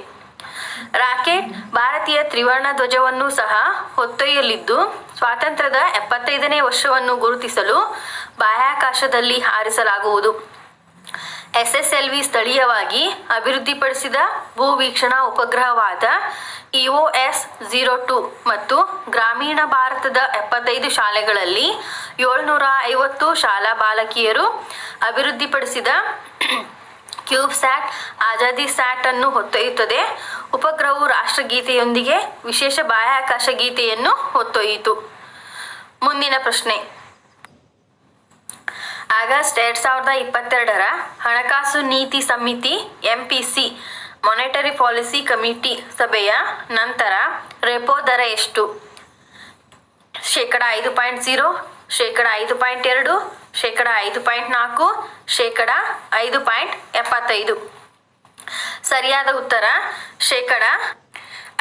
ರಾಕೆಟ್ ಭಾರತೀಯ ತ್ರಿವರ್ಣ ಧ್ವಜವನ್ನು ಸಹ ಹೊತ್ತೊಯ್ಯಲಿದ್ದು, ಸ್ವಾತಂತ್ರ್ಯದ 75ನೇ ವರ್ಷವನ್ನು ಗುರುತಿಸಲು ಬಾಹ್ಯಾಕಾಶದಲ್ಲಿ ಹಾರಿಸಲಾಗುವುದು. SSLV ಸ್ಥಳೀಯವಾಗಿ ಅಭಿವೃದ್ಧಿಪಡಿಸಿದ ಭೂವೀಕ್ಷಣಾ ಉಪಗ್ರಹವಾದ EOS-02 ಮತ್ತು ಗ್ರಾಮೀಣ ಭಾರತದ 75 ಶಾಲೆಗಳಲ್ಲಿ 750 ಶಾಲಾ ಬಾಲಕಿಯರು ಅಭಿವೃದ್ಧಿಪಡಿಸಿದ ಕ್ಯೂಬ್ಸ್ಯಾಟ್ ಆಜಾದಿ ಸ್ಯಾಟ್ ಅನ್ನು ಹೊತ್ತೊಯ್ಯುತ್ತದೆ. ಉಪಗ್ರಹವು ರಾಷ್ಟ್ರಗೀತೆಯೊಂದಿಗೆ ವಿಶೇಷ ಬಾಹ್ಯಾಕಾಶ ಗೀತೆಯನ್ನು ಹೊತ್ತೊಯ್ಯಿತು. ಮುಂದಿನ ಪ್ರಶ್ನೆ. ಆಗಸ್ಟ್ 2022ರ ಹಣಕಾಸು ನೀತಿ ಸಮಿತಿ MPC ಮಾನಿಟರಿ ಪಾಲಿಸಿ ಕಮಿಟಿ ಸಭೆಯ ನಂತರ ರೆಪೋ ದರ ಎಷ್ಟು? 5.0%, 5.2%, 5.4%, 5.75%. ಸರಿಯಾದ ಉತ್ತರ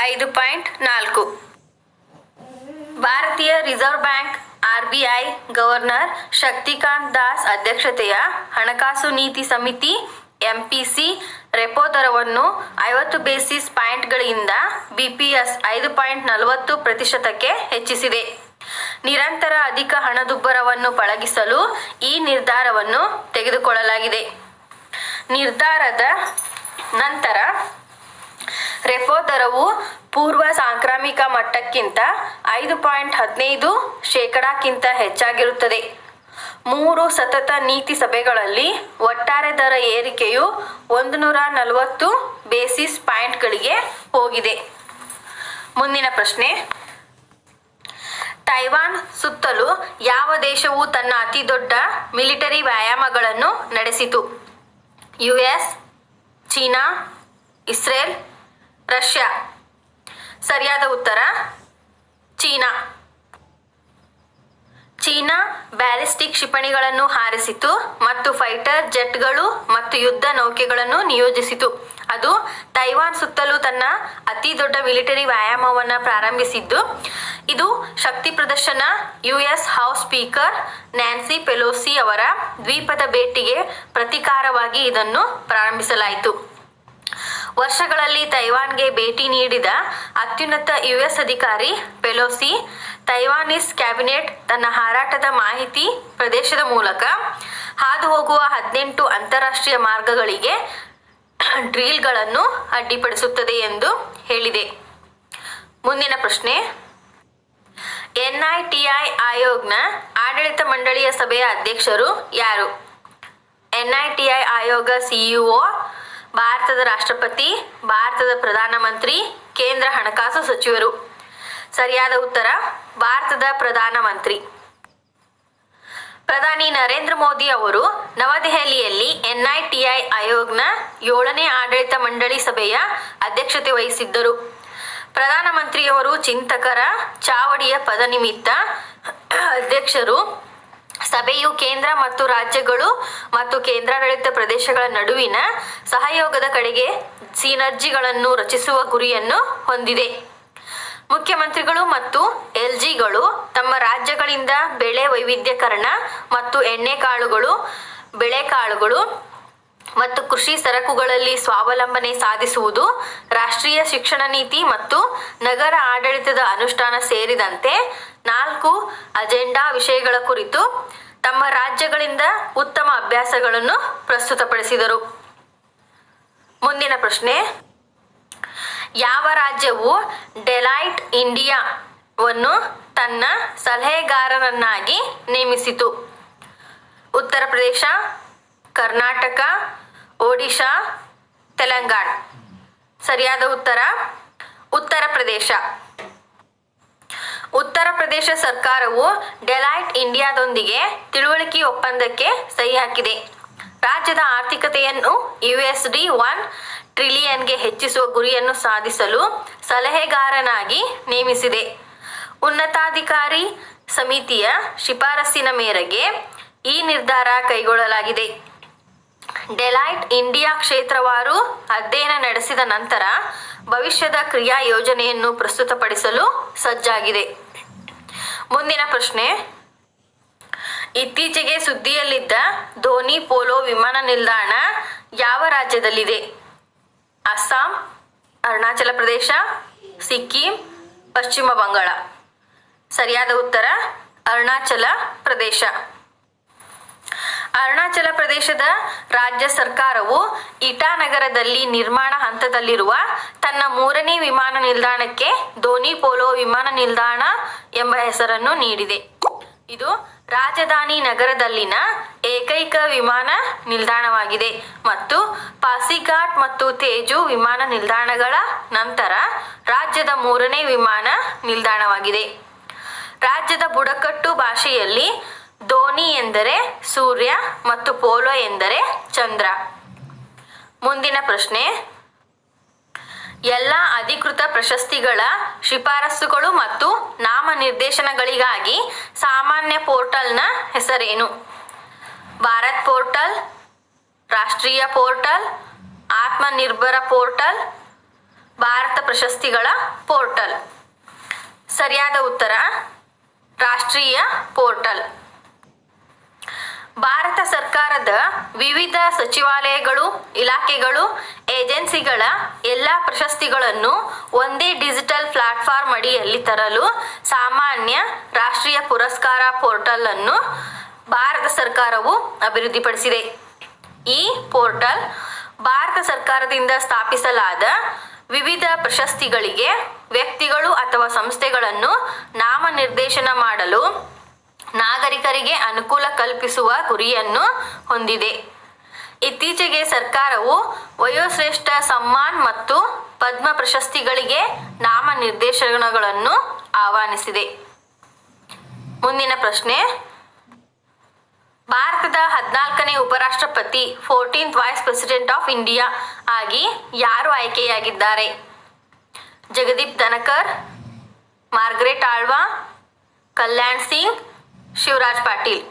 5.4%. ಭಾರತೀಯ reserve bank RBI governor Shaktikanta Das ಅಧ್ಯಕ್ಷತೆಯ ಹಣಕಾಸು ನೀತಿ ಸಮಿತಿ MPC ರೆಪೋ ದರವನ್ನು 50 ಬೇಸಿಸ್ ಪಾಯಿಂಟ್ಗಳಿಂದ BPS 5.40%ಕ್ಕೆ ಹೆಚ್ಚಿಸಿದೆ. ನಿರಂತರ ಅಧಿಕ ಹಣದುಬ್ಬರವನ್ನು ಪಳಗಿಸಲು ಈ ನಿರ್ಧಾರವನ್ನು ತೆಗೆದುಕೊಳ್ಳಲಾಗಿದೆ. ನಿರ್ಧಾರದ ನಂತರ ರೆಪೋ ದರವು ಪೂರ್ವ ಸಾಂಕ್ರಾಮಿಕ ಮಟ್ಟಕ್ಕಿಂತ 5.15% ಹೆಚ್ಚಾಗಿರುತ್ತದೆ. 3 ಸತತ ನೀತಿ ಸಭೆಗಳಲ್ಲಿ ಒಟ್ಟಾರೆ ದರ ಏರಿಕೆಯು 140 ಬೇಸಿಸ್ ಪಾಯಿಂಟ್ಗಳಿಗೆ ಹೋಗಿದೆ. ಮುಂದಿನ ಪ್ರಶ್ನೆ. ತೈವಾನ್ ಸುತ್ತಲೂ ಯಾವ ದೇಶವು ತನ್ನ ಅತಿ ದೊಡ್ಡ ಮಿಲಿಟರಿ ವ್ಯಾಯಾಮಗಳನ್ನು ನಡೆಸಿತು? US, China, Israel, Russia. ಸರಿಯಾದ ಉತ್ತರ ಚೀನಾ. ಚೀನಾ ಬ್ಯಾಲಿಸ್ಟಿಕ್ ಕ್ಷಿಪಣಿಗಳನ್ನು ಹಾರಿಸಿತು ಮತ್ತು ಫೈಟರ್ ಜೆಟ್ಗಳು ಮತ್ತು ಯುದ್ಧ ನೌಕೆಗಳನ್ನು ನಿಯೋಜಿಸಿತು. ಅದು ತೈವಾನ್ ಸುತ್ತಲೂ ತನ್ನ ಅತಿ ದೊಡ್ಡ ಮಿಲಿಟರಿ ವ್ಯಾಯಾಮವನ್ನು ಪ್ರಾರಂಭಿಸಿದ್ದು, ಇದು ಶಕ್ತಿ ಪ್ರದರ್ಶನ US house speaker Nancy Pelosi ಅವರ ದ್ವೀಪದ ಭೇಟಿಗೆ ಪ್ರತೀಕಾರವಾಗಿ ಇದನ್ನು ಪ್ರಾರಂಭಿಸಲಾಯಿತು. ವರ್ಷಗಳಲ್ಲಿ ತೈವಾನ್ಗೆ ಭೇಟಿ ನೀಡಿದ ಅತ್ಯುನ್ನತ US ಅಧಿಕಾರಿ ಪೆಲೋಸಿ ತೈವಾನೀಸ್ ಕ್ಯಾಬಿನೆಟ್ ತನ್ನ ಹಾರಾಟದ ಮಾಹಿತಿ ಪ್ರದೇಶದ ಮೂಲಕ ಹಾದು ಹೋಗುವ 18 ಅಂತಾರಾಷ್ಟ್ರೀಯ ಮಾರ್ಗಗಳಿಗೆ ಡ್ರಿಲ್ಗಳನ್ನು ಅಡ್ಡಿಪಡಿಸುತ್ತದೆ ಎಂದು ಹೇಳಿದೆ. ಮುಂದಿನ ಪ್ರಶ್ನೆ. NITI ಆಯೋಗ್ನ ಆಡಳಿತ ಮಂಡಳಿಯ ಸಭೆಯ ಅಧ್ಯಕ್ಷರು ಯಾರು? NITI ಆಯೋಗ CEO ಭಾರತದ ರಾಷ್ಟ್ರಪತಿ, ಭಾರತದ ಪ್ರಧಾನಮಂತ್ರಿ, ಕೇಂದ್ರ ಹಣಕಾಸು ಸಚಿವರು. ಸರಿಯಾದ ಉತ್ತರ ಭಾರತದ ಪ್ರಧಾನಮಂತ್ರಿ. ಪ್ರಧಾನಿ ನರೇಂದ್ರ ಮೋದಿ ಅವರು ನವದೆಹಲಿಯಲ್ಲಿ NITI ಆಯೋಗ್ನ 7ನೇ ಆಡಳಿತ ಮಂಡಳಿ ಸಭೆಯ ಅಧ್ಯಕ್ಷತೆ ವಹಿಸಿದ್ದರು. ಪ್ರಧಾನಮಂತ್ರಿಯವರು ಚಿಂತಕರ ಚಾವಡಿಯ ಪದನಿಮಿತ್ತ ಅಧ್ಯಕ್ಷರು. ಸಭೆಯು ಕೇಂದ್ರ ಮತ್ತು ರಾಜ್ಯಗಳು ಮತ್ತು ಕೇಂದ್ರಾಡಳಿತ ಪ್ರದೇಶಗಳ ನಡುವಿನ ಸಹಯೋಗದ ಕಡೆಗೆ ಸಿನರ್ಜಿಗಳನ್ನು ರಚಿಸುವ ಗುರಿಯನ್ನು ಹೊಂದಿದೆ. ಮುಖ್ಯಮಂತ್ರಿಗಳು ಮತ್ತು LGಗಳು ತಮ್ಮ ರಾಜ್ಯಗಳಿಂದ ಬೆಳೆ ವೈವಿಧ್ಯೀಕರಣ ಮತ್ತು ಎಣ್ಣೆಕಾಳುಗಳು, ಬೆಳೆಕಾಳುಗಳು ಮತ್ತು ಕೃಷಿ ಸರಕುಗಳಲ್ಲಿ ಸ್ವಾವಲಂಬನೆ ಸಾಧಿಸುವುದು, ರಾಷ್ಟ್ರೀಯ ಶಿಕ್ಷಣ ನೀತಿ ಮತ್ತು ನಗರ ಆಡಳಿತದ ಅನುಷ್ಠಾನ ಸೇರಿದಂತೆ 4 ಅಜೆಂಡಾ ವಿಷಯಗಳ ಕುರಿತು ತಮ್ಮ ರಾಜ್ಯಗಳಿಂದ ಉತ್ತಮ ಅಭ್ಯಾಸಗಳನ್ನು ಪ್ರಸ್ತುತಪಡಿಸಿದರು. ಮುಂದಿನ ಪ್ರಶ್ನೆ. ಯಾವ ರಾಜ್ಯವು ಡೆಲಾಯ್ಟ್ ಇಂಡಿಯಾವನ್ನು ತನ್ನ ಸಲಹೆಗಾರರನ್ನಾಗಿ ನೇಮಿಸಿತು? ಉತ್ತರ ಪ್ರದೇಶ, ಕರ್ನಾಟಕ, ಒಡಿಶಾ, ತೆಲಂಗಾಣ. ಸರಿಯಾದ ಉತ್ತರ ಉತ್ತರ ಪ್ರದೇಶ. ಉತ್ತರ ಪ್ರದೇಶ ಸರ್ಕಾರವು ಡೆಲಾಯ್ಟ್ ಇಂಡಿಯಾದೊಂದಿಗೆ ತಿಳುವಳಿಕೆ ಒಪ್ಪಂದಕ್ಕೆ ಸಹಿ ಹಾಕಿದೆ. ರಾಜ್ಯದ ಆರ್ಥಿಕತೆಯನ್ನು $1 ಟ್ರಿಲಿಯನ್ಗೆ ಹೆಚ್ಚಿಸುವ ಗುರಿಯನ್ನು ಸಾಧಿಸಲು ಸಲಹೆಗಾರನಾಗಿ ನೇಮಿಸಿದೆ. ಉನ್ನತಾಧಿಕಾರಿ ಸಮಿತಿಯ ಶಿಫಾರಸ್ಸಿನ ಮೇರೆಗೆ ಈ ನಿರ್ಧಾರ ಕೈಗೊಳ್ಳಲಾಗಿದೆ. ಡೆಲಾಯ್ಟ್ ಇಂಡಿಯಾ ಕ್ಷೇತ್ರವಾರು ಅಧ್ಯಯನ ನಡೆಸಿದ ನಂತರ ಭವಿಷ್ಯದ ಕ್ರಿಯಾ ಯೋಜನೆಯನ್ನು ಪ್ರಸ್ತುತಪಡಿಸಲು ಸಜ್ಜಾಗಿದೆ. ಮುಂದಿನ ಪ್ರಶ್ನೆ. ಇತ್ತೀಚೆಗೆ ಸುದ್ದಿಯಲ್ಲಿದ್ದ ಧೋನಿ ಪೋಲೋ ವಿಮಾನ ನಿಲ್ದಾಣ ಯಾವ ರಾಜ್ಯದಲ್ಲಿದೆ? ಅಸ್ಸಾಂ, ಅರುಣಾಚಲ ಪ್ರದೇಶ, ಸಿಕ್ಕಿಂ, ಪಶ್ಚಿಮ ಬಂಗಾಳ. ಸರಿಯಾದ ಉತ್ತರ ಅರುಣಾಚಲ ಪ್ರದೇಶ. ಅರುಣಾಚಲ ಪ್ರದೇಶದ ರಾಜ್ಯ ಸರ್ಕಾರವು ಇಟಾನಗರದಲ್ಲಿ ನಿರ್ಮಾಣ ಹಂತದಲ್ಲಿರುವ ತನ್ನ 3ನೇ ವಿಮಾನ ನಿಲ್ದಾಣಕ್ಕೆ ಧೋನಿ ಪೋಲೋ ವಿಮಾನ ನಿಲ್ದಾಣ ಎಂಬ ಹೆಸರನ್ನು ನೀಡಿದೆ. ಇದು ರಾಜಧಾನಿ ನಗರದಲ್ಲಿನ ಏಕೈಕ ವಿಮಾನ ನಿಲ್ದಾಣವಾಗಿದೆ ಮತ್ತು ಪಾಸಿಘಾಟ್ ಮತ್ತು ತೇಜು ವಿಮಾನ ನಿಲ್ದಾಣಗಳ ನಂತರ ರಾಜ್ಯದ 3ನೇ ವಿಮಾನ ನಿಲ್ದಾಣವಾಗಿದೆ. ರಾಜ್ಯದ ಬುಡಕಟ್ಟು ಭಾಷೆಯಲ್ಲಿ ಧೋನಿ ಎಂದರೆ ಸೂರ್ಯ ಮತ್ತು ಪೋಲೋ ಎಂದರೆ ಚಂದ್ರ. ಮುಂದಿನ ಪ್ರಶ್ನೆ, ಎಲ್ಲ ಅಧಿಕೃತ ಪ್ರಶಸ್ತಿಗಳ ಶಿಫಾರಸುಗಳು ಮತ್ತು ನಾಮನಿರ್ದೇಶನಗಳಿಗಾಗಿ ಸಾಮಾನ್ಯ ಪೋರ್ಟಲ್ನ ಹೆಸರೇನು? ಭಾರತ್ ಪೋರ್ಟಲ್, ರಾಷ್ಟ್ರೀಯ ಪೋರ್ಟಲ್, ಆತ್ಮನಿರ್ಭರ ಪೋರ್ಟಲ್, ಭಾರತ ಪ್ರಶಸ್ತಿಗಳ ಪೋರ್ಟಲ್. ಸರಿಯಾದ ಉತ್ತರ ರಾಷ್ಟ್ರೀಯ ಪೋರ್ಟಲ್. ಭಾರತ ಸರ್ಕಾರದ ವಿವಿಧ ಸಚಿವಾಲಯಗಳು, ಇಲಾಖೆಗಳು, ಏಜೆನ್ಸಿಗಳ ಎಲ್ಲ ಪ್ರಶಸ್ತಿಗಳನ್ನು ಒಂದೇ ಡಿಜಿಟಲ್ ಪ್ಲಾಟ್ಫಾರ್ಮ್ ಅಡಿಯಲ್ಲಿ ತರಲು ಸಾಮಾನ್ಯ ರಾಷ್ಟ್ರೀಯ ಪುರಸ್ಕಾರ ಪೋರ್ಟಲ್ ಅನ್ನು ಭಾರತ ಸರ್ಕಾರವು ಅಭಿವೃದ್ಧಿಪಡಿಸಿದೆ. ಈ ಪೋರ್ಟಲ್ ಭಾರತ ಸರ್ಕಾರದಿಂದ ಸ್ಥಾಪಿಸಲಾದ ವಿವಿಧ ಪ್ರಶಸ್ತಿಗಳಿಗೆ ವ್ಯಕ್ತಿಗಳು ಅಥವಾ ಸಂಸ್ಥೆಗಳನ್ನು ನಾಮನಿರ್ದೇಶನ ಮಾಡಲು ನಾಗರಿಕರಿಗೆ ಅನುಕೂಲ ಕಲ್ಪಿಸುವ ಗುರಿಯನ್ನು ಹೊಂದಿದೆ. ಇತ್ತೀಚೆಗೆ ಸರ್ಕಾರವು ವಯೋಶ್ರೇಷ್ಠ ಸಮ್ಮಾನ್ ಮತ್ತು ಪದ್ಮ ಪ್ರಶಸ್ತಿಗಳಿಗೆ ನಾಮನಿರ್ದೇಶನಗಳನ್ನು ಆಹ್ವಾನಿಸಿದೆ. ಮುಂದಿನ ಪ್ರಶ್ನೆ, ಭಾರತದ 14ನೇ ಉಪರಾಷ್ಟ್ರಪತಿ 14th vice president of India ಆಗಿ ಯಾರು ಆಯ್ಕೆಯಾಗಿದ್ದಾರೆ? ಜಗದೀಪ್ ಧನಕರ್, ಮಾರ್ಗರೆಟ್ ಆಳ್ವಾ, ಕಲ್ಯಾಣ್ ಸಿಂಗ್, ಶಿವರಾಜ್ ಪಾಟೀಲ್.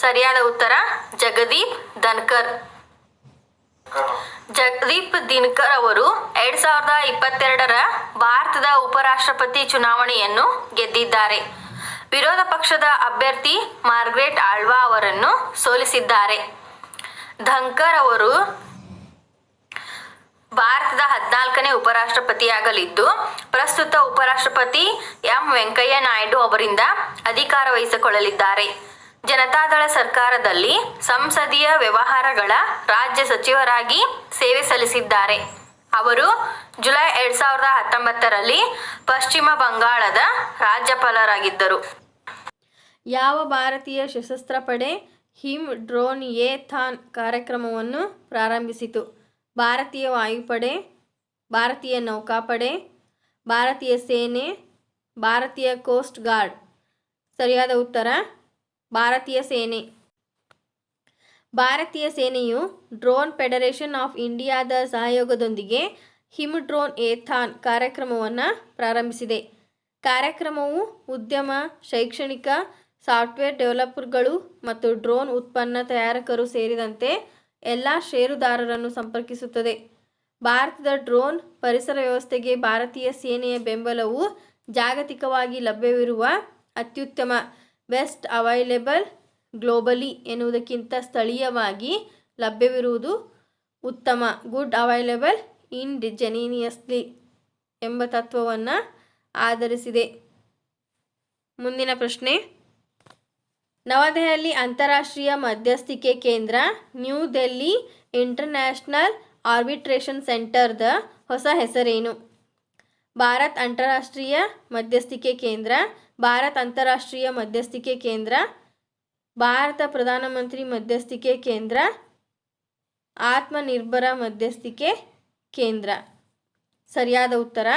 ಸರಿಯಾದ ಉತ್ತರ ಜಗದೀಪ್ ಧನ್ಕರ್. ಜಗದೀಪ್ ಧನ್ಕರ್ ಅವರು 2022ರ ಭಾರತದ ಉಪರಾಷ್ಟ್ರಪತಿ ಚುನಾವಣೆಯನ್ನು ಗೆದ್ದಿದ್ದಾರೆ. ವಿರೋಧ ಪಕ್ಷದ ಅಭ್ಯರ್ಥಿ ಮಾರ್ಗರೆಟ್ ಆಳ್ವಾ ಅವರನ್ನು ಸೋಲಿಸಿದ್ದಾರೆ. ಧನ್ಕರ್ ಅವರು ಭಾರತದ 14ನೇ ಉಪರಾಷ್ಟ್ರಪತಿಯಾಗಲಿದ್ದು, ಪ್ರಸ್ತುತ ಉಪರಾಷ್ಟ್ರಪತಿ ಎಂ ವೆಂಕಯ್ಯ ನಾಯ್ಡು ಅವರಿಂದ ಅಧಿಕಾರ ವಹಿಸಿಕೊಳ್ಳಲಿದ್ದಾರೆ. ಜನತಾದಳ ಸರ್ಕಾರದಲ್ಲಿ ಸಂಸದೀಯ ವ್ಯವಹಾರಗಳ ರಾಜ್ಯ ಸಚಿವರಾಗಿ ಸೇವೆ ಸಲ್ಲಿಸಿದ್ದಾರೆ. ಅವರು ಜುಲೈ 2019ರಲ್ಲಿ ಪಶ್ಚಿಮ ಬಂಗಾಳದ ರಾಜ್ಯಪಾಲರಾಗಿದ್ದರು. ಯಾವ ಭಾರತೀಯ ಸಶಸ್ತ್ರ ಪಡೆ ಹಿಮ್ ಡ್ರೋನ್ ಎ ಥಾನ್ ಕಾರ್ಯಕ್ರಮವನ್ನು ಪ್ರಾರಂಭಿಸಿತು? ಭಾರತೀಯ ವಾಯುಪಡೆ, ಭಾರತೀಯ ನೌಕಾಪಡೆ, ಭಾರತೀಯ ಸೇನೆ, ಭಾರತೀಯ ಕೋಸ್ಟ್ ಗಾರ್ಡ್. ಸರಿಯಾದ ಉತ್ತರ ಭಾರತೀಯ ಸೇನೆ. ಭಾರತೀಯ ಸೇನೆಯು ಡ್ರೋನ್ ಫೆಡರೇಷನ್ ಆಫ್ ಇಂಡಿಯಾದ ಸಹಯೋಗದೊಂದಿಗೆ ಹಿಮ್ ಡ್ರೋನ್ ಎ ಥಾನ್ ಕಾರ್ಯಕ್ರಮವನ್ನು ಪ್ರಾರಂಭಿಸಿದೆ. ಕಾರ್ಯಕ್ರಮವು ಉದ್ಯಮ, ಶೈಕ್ಷಣಿಕ, ಸಾಫ್ಟ್ವೇರ್ ಡೆವಲಪರ್ಗಳು ಮತ್ತು ಡ್ರೋನ್ ಉತ್ಪನ್ನ ತಯಾರಕರು ಸೇರಿದಂತೆ ಎಲ್ಲ ಷೇರುದಾರರನ್ನು ಸಂಪರ್ಕಿಸುತ್ತದೆ. ಭಾರತದ ಡ್ರೋನ್ ಪರಿಸರ ವ್ಯವಸ್ಥೆಗೆ ಭಾರತೀಯ ಸೇನೆಯ ಬೆಂಬಲವು ಜಾಗತಿಕವಾಗಿ ಲಭ್ಯವಿರುವ ಅತ್ಯುತ್ತಮ ಬೆಸ್ಟ್ ಅವೈಲೇಬಲ್ ಗ್ಲೋಬಲಿ ಎನ್ನುವುದಕ್ಕಿಂತ ಸ್ಥಳೀಯವಾಗಿ ಲಭ್ಯವಿರುವುದು ಉತ್ತಮ ಗುಡ್ ಅವೈಲೇಬಲ್ ಇಂಡಿಜೆನಿಯಸ್ಲಿ ಎಂಬ ತತ್ವವನ್ನು ಆಧರಿಸಿದೆ. ಮುಂದಿನ ಪ್ರಶ್ನೆ, ನವದೆಹಲಿ ಅಂತಾರಾಷ್ಟ್ರೀಯ ಮಧ್ಯಸ್ಥಿಕೆ ಕೇಂದ್ರ ನ್ಯೂ ದೆಲ್ಲಿ ಇಂಟರ್ನ್ಯಾಷನಲ್ ಆರ್ಬಿಟ್ರೇಷನ್ ಸೆಂಟರ್ದ ಹೊಸ ಹೆಸರೇನು? ಭಾರತ್ ಅಂತಾರಾಷ್ಟ್ರೀಯ ಮಧ್ಯಸ್ಥಿಕೆ ಕೇಂದ್ರ, ಭಾರತ್ ಅಂತಾರಾಷ್ಟ್ರೀಯ ಮಧ್ಯಸ್ಥಿಕೆ ಕೇಂದ್ರ, ಭಾರತ ಪ್ರಧಾನಮಂತ್ರಿ ಮಧ್ಯಸ್ಥಿಕೆ ಕೇಂದ್ರ, ಆತ್ಮನಿರ್ಭರ ಮಧ್ಯಸ್ಥಿಕೆ ಕೇಂದ್ರ. ಸರಿಯಾದ ಉತ್ತರ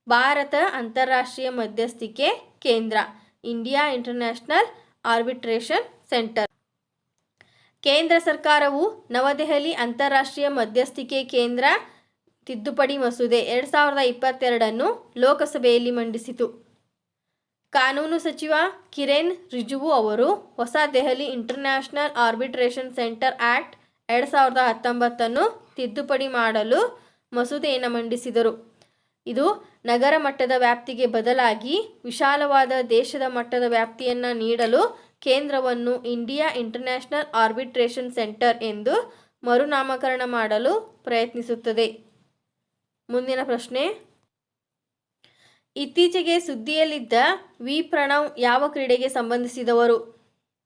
ಭಾರತ ಅಂತಾರಾಷ್ಟ್ರೀಯ ಮಧ್ಯಸ್ಥಿಕೆ ಕೇಂದ್ರ, ಇಂಡಿಯಾ ಇಂಟರ್ನ್ಯಾಷನಲ್ ಆರ್ಬಿಟ್ರೇಷನ್ ಸೆಂಟರ್. ಕೇಂದ್ರ ಸರ್ಕಾರವು ನವದೆಹಲಿ ಅಂತಾರಾಷ್ಟ್ರೀಯ ಮಧ್ಯಸ್ಥಿಕೆ ಕೇಂದ್ರ ತಿದ್ದುಪಡಿ ಮಸೂದೆ 2022 ಲೋಕಸಭೆಯಲ್ಲಿ ಮಂಡಿಸಿತು. ಕಾನೂನು ಸಚಿವ ಕಿರೆನ್ ರಿಜಿಜು ಅವರು ಹೊಸ Delhi international arbitration centre act 2019 ತಿದ್ದುಪಡಿ ಮಾಡಲು ಮಸೂದೆಯನ್ನು ಮಂಡಿಸಿದರು. ಇದು ನಗರ ಮಟ್ಟದ ವ್ಯಾಪ್ತಿಗೆ ಬದಲಾಗಿ ವಿಶಾಲವಾದ ದೇಶದ ಮಟ್ಟದ ವ್ಯಾಪ್ತಿಯನ್ನು ನೀಡಲು ಕೇಂದ್ರವನ್ನು ಇಂಡಿಯಾ ಇಂಟರ್ನ್ಯಾಷನಲ್ ಆರ್ಬಿಟ್ರೇಷನ್ ಸೆಂಟರ್ ಎಂದು ಮರುನಾಮಕರಣ ಮಾಡಲು ಪ್ರಯತ್ನಿಸುತ್ತದೆ. ಮುಂದಿನ ಪ್ರಶ್ನೆ, ಇತ್ತೀಚೆಗೆ ಸುದ್ದಿಯಲ್ಲಿದ್ದ ವಿ ಪ್ರಣವ್ ಯಾವ ಕ್ರೀಡೆಗೆ ಸಂಬಂಧಿಸಿದವರು?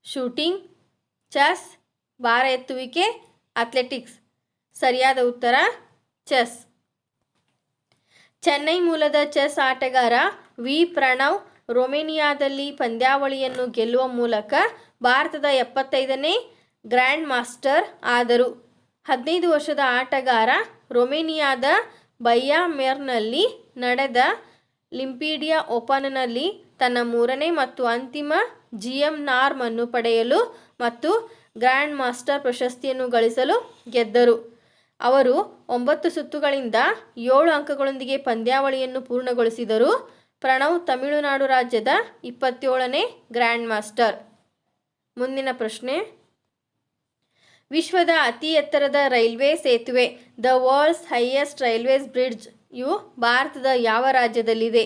ಶೂಟಿಂಗ್, ಚೆಸ್, ಭಾರ ಎತ್ತುವಿಕೆ, ಅಥ್ಲೆಟಿಕ್ಸ್. ಸರಿಯಾದ ಉತ್ತರ ಚೆಸ್. ಚೆನ್ನೈ ಮೂಲದ ಚೆಸ್ ಆಟಗಾರ ವಿ ಪ್ರಣವ್ ರೊಮೇನಿಯಾದಲ್ಲಿ ಪಂದ್ಯಾವಳಿಯನ್ನು ಗೆಲ್ಲುವ ಮೂಲಕ ಭಾರತದ 75ನೇ ಗ್ರ್ಯಾಂಡ್ ಮಾಸ್ಟರ್ ಆದರು. 15 ವರ್ಷದ ಆಟಗಾರ ರೊಮೇನಿಯಾದ ಬಯ್ಯಾಮೆರ್ನಲ್ಲಿ ನಡೆದ ಲಿಂಪಿಡಿಯಾ ಓಪನ್ನಲ್ಲಿ ತನ್ನ 3ನೇ ಮತ್ತು ಅಂತಿಮ GM ನಾರ್ಮ್ ಅನ್ನು ಪಡೆಯಲು ಮತ್ತು ಗ್ರ್ಯಾಂಡ್ ಮಾಸ್ಟರ್ ಪ್ರಶಸ್ತಿಯನ್ನು ಗಳಿಸಲು ಗೆದ್ದರು. ಅವರು 9 ಸುತ್ತುಗಳಿಂದ 7 ಅಂಕಗಳೊಂದಿಗೆ ಪಂದ್ಯಾವಳಿಯನ್ನು ಪೂರ್ಣಗೊಳಿಸಿದರು. ಪ್ರಣವ್ ತಮಿಳುನಾಡು ರಾಜ್ಯದ 27ನೇ ಗ್ರ್ಯಾಂಡ್ ಮಾಸ್ಟರ್. ಮುಂದಿನ ಪ್ರಶ್ನೆ, ವಿಶ್ವದ ಅತಿ ಎತ್ತರದ ರೈಲ್ವೆ ಸೇತುವೆ the world's highest railways bridge ಯು ಭಾರತದ ಯಾವ ರಾಜ್ಯದಲ್ಲಿದೆ?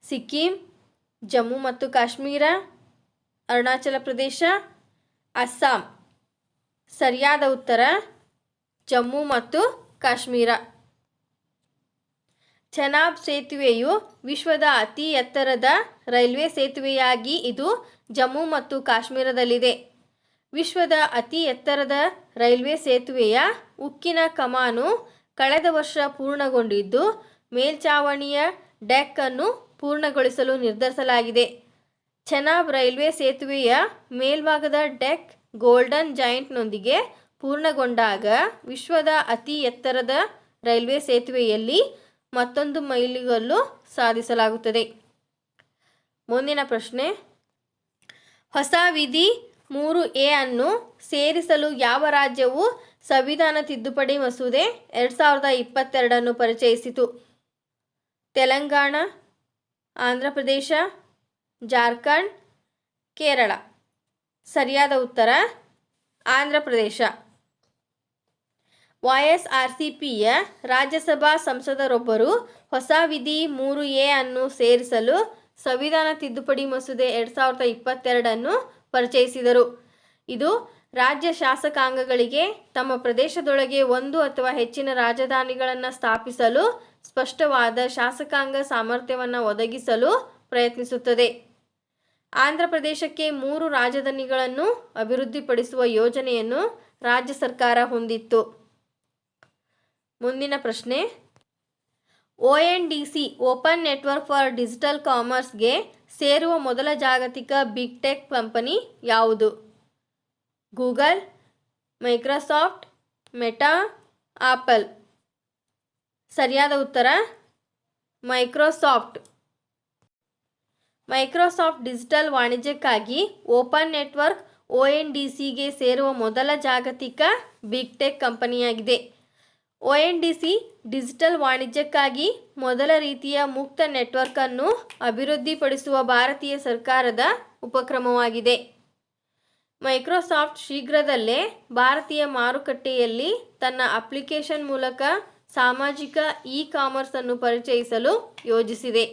ಸಿಕ್ಕಿಂ, ಜಮ್ಮು ಮತ್ತು ಕಾಶ್ಮೀರ, ಅರುಣಾಚಲ ಪ್ರದೇಶ, ಅಸ್ಸಾಂ. ಸರಿಯಾದ ಉತ್ತರ ಜಮ್ಮು ಮತ್ತು ಕಾಶ್ಮೀರ. ಚೆನಾಬ್ ಸೇತುವೆಯು ವಿಶ್ವದ ಅತಿ ಎತ್ತರದ ರೈಲ್ವೆ ಸೇತುವೆಯಾಗಿ ಇದು ಜಮ್ಮು ಮತ್ತು ಕಾಶ್ಮೀರದಲ್ಲಿದೆ. ವಿಶ್ವದ ಅತಿ ಎತ್ತರದ ರೈಲ್ವೆ ಸೇತುವೆಯ ಉಕ್ಕಿನ ಕಮಾನು ಕಳೆದ ವರ್ಷ ಪೂರ್ಣಗೊಂಡಿದ್ದು, ಮೇಲ್ಛಾವಣಿಯ ಡೆಕ್ ಅನ್ನು ಪೂರ್ಣಗೊಳಿಸಲು ನಿರ್ಧರಿಸಲಾಗಿದೆ. ಚೆನಾಬ್ ರೈಲ್ವೆ ಸೇತುವೆಯ ಮೇಲ್ಭಾಗದ ಡೆಕ್ ಗೋಲ್ಡನ್ ಜಾಯಿಂಟ್ನೊಂದಿಗೆ ಪೂರ್ಣಗೊಂಡಾಗ ವಿಶ್ವದ ಅತಿ ಎತ್ತರದ ರೈಲ್ವೆ ಸೇತುವೆಯಲ್ಲಿ ಮತ್ತೊಂದು ಮೈಲಿಗಲ್ಲು ಸಾಧಿಸಲಾಗುತ್ತದೆ. ಮುಂದಿನ ಪ್ರಶ್ನೆ, ಹೊಸ ವಿಧಿ 3A ಅನ್ನು ಸೇರಿಸಲು ಯಾವ ರಾಜ್ಯವು ಸಂವಿಧಾನ ತಿದ್ದುಪಡಿ ಮಸೂದೆ 2022 ಪರಿಚಯಿಸಿತು? ತೆಲಂಗಾಣ, ಆಂಧ್ರ ಪ್ರದೇಶ, ಜಾರ್ಖಂಡ್, ಕೇರಳ. ಸರಿಯಾದ ಉತ್ತರ ಆಂಧ್ರ ಪ್ರದೇಶ. YSRCPಯ ರಾಜ್ಯಸಭಾ ಸಂಸದರೊಬ್ಬರು ಹೊಸ ವಿಧಿ 3A ಅನ್ನು ಸೇರಿಸಲು ಸಂವಿಧಾನ ತಿದ್ದುಪಡಿ ಮಸೂದೆ 2022 ಪರಿಚಯಿಸಿದರು. ಇದು ರಾಜ್ಯ ಶಾಸಕಾಂಗಗಳಿಗೆ ತಮ್ಮ ಪ್ರದೇಶದೊಳಗೆ ಒಂದು ಅಥವಾ ಹೆಚ್ಚಿನ ರಾಜಧಾನಿಗಳನ್ನು ಸ್ಥಾಪಿಸಲು ಸ್ಪಷ್ಟವಾದ ಶಾಸಕಾಂಗ ಸಾಮರ್ಥ್ಯವನ್ನು ಒದಗಿಸಲು ಪ್ರಯತ್ನಿಸುತ್ತದೆ. ಆಂಧ್ರ ಪ್ರದೇಶಕ್ಕೆ 3 ರಾಜಧಾನಿಗಳನ್ನು ಅಭಿವೃದ್ಧಿಪಡಿಸುವ ಯೋಜನೆಯನ್ನು ರಾಜ್ಯ ಸರ್ಕಾರ ಹೊಂದಿತ್ತು. ಮುಂದಿನ ಪ್ರಶ್ನೆ, ONDC open network for digital ಕಾಮರ್ಸ್ಗೆ ಸೇರುವ ಮೊದಲ ಜಾಗತಿಕ ಬಿಗ್ ಟೆಕ್ ಕಂಪನಿ ಯಾವುದು? Google, Microsoft, Meta, Apple. ಸರಿಯಾದ ಉತ್ತರ ಮೈಕ್ರೋಸಾಫ್ಟ್. ಮೈಕ್ರೋಸಾಫ್ಟ್ ಡಿಜಿಟಲ್ ವಾಣಿಜ್ಯಕ್ಕಾಗಿ ಓಪನ್ ನೆಟ್ವರ್ಕ್ ONDCಗೆ ಸೇರುವ ಮೊದಲ ಜಾಗತಿಕ ಬಿಗ್ ಟೆಕ್ ಕಂಪನಿಯಾಗಿದೆ. ONDC ಡಿಜಿಟಲ್ ವಾಣಿಜ್ಯಕ್ಕಾಗಿ ಮೊದಲ ರೀತಿಯ ಮುಕ್ತ ನೆಟ್ವರ್ಕ್ ಅನ್ನು ಅಭಿವೃದ್ಧಿಪಡಿಸುವ ಭಾರತೀಯ ಸರ್ಕಾರದ ಉಪಕ್ರಮವಾಗಿದೆ. ಮೈಕ್ರೋಸಾಫ್ಟ್ ಶೀಘ್ರದಲ್ಲೇ ಭಾರತೀಯ ಮಾರುಕಟ್ಟೆಯಲ್ಲಿ ತನ್ನ ಅಪ್ಲಿಕೇಶನ್ ಮೂಲಕ ಸಾಮಾಜಿಕ ಇ-ಕಾಮರ್ಸ್ ಅನ್ನು ಪರಿಚಯಿಸಲು ಯೋಜಿಸಿದೆ.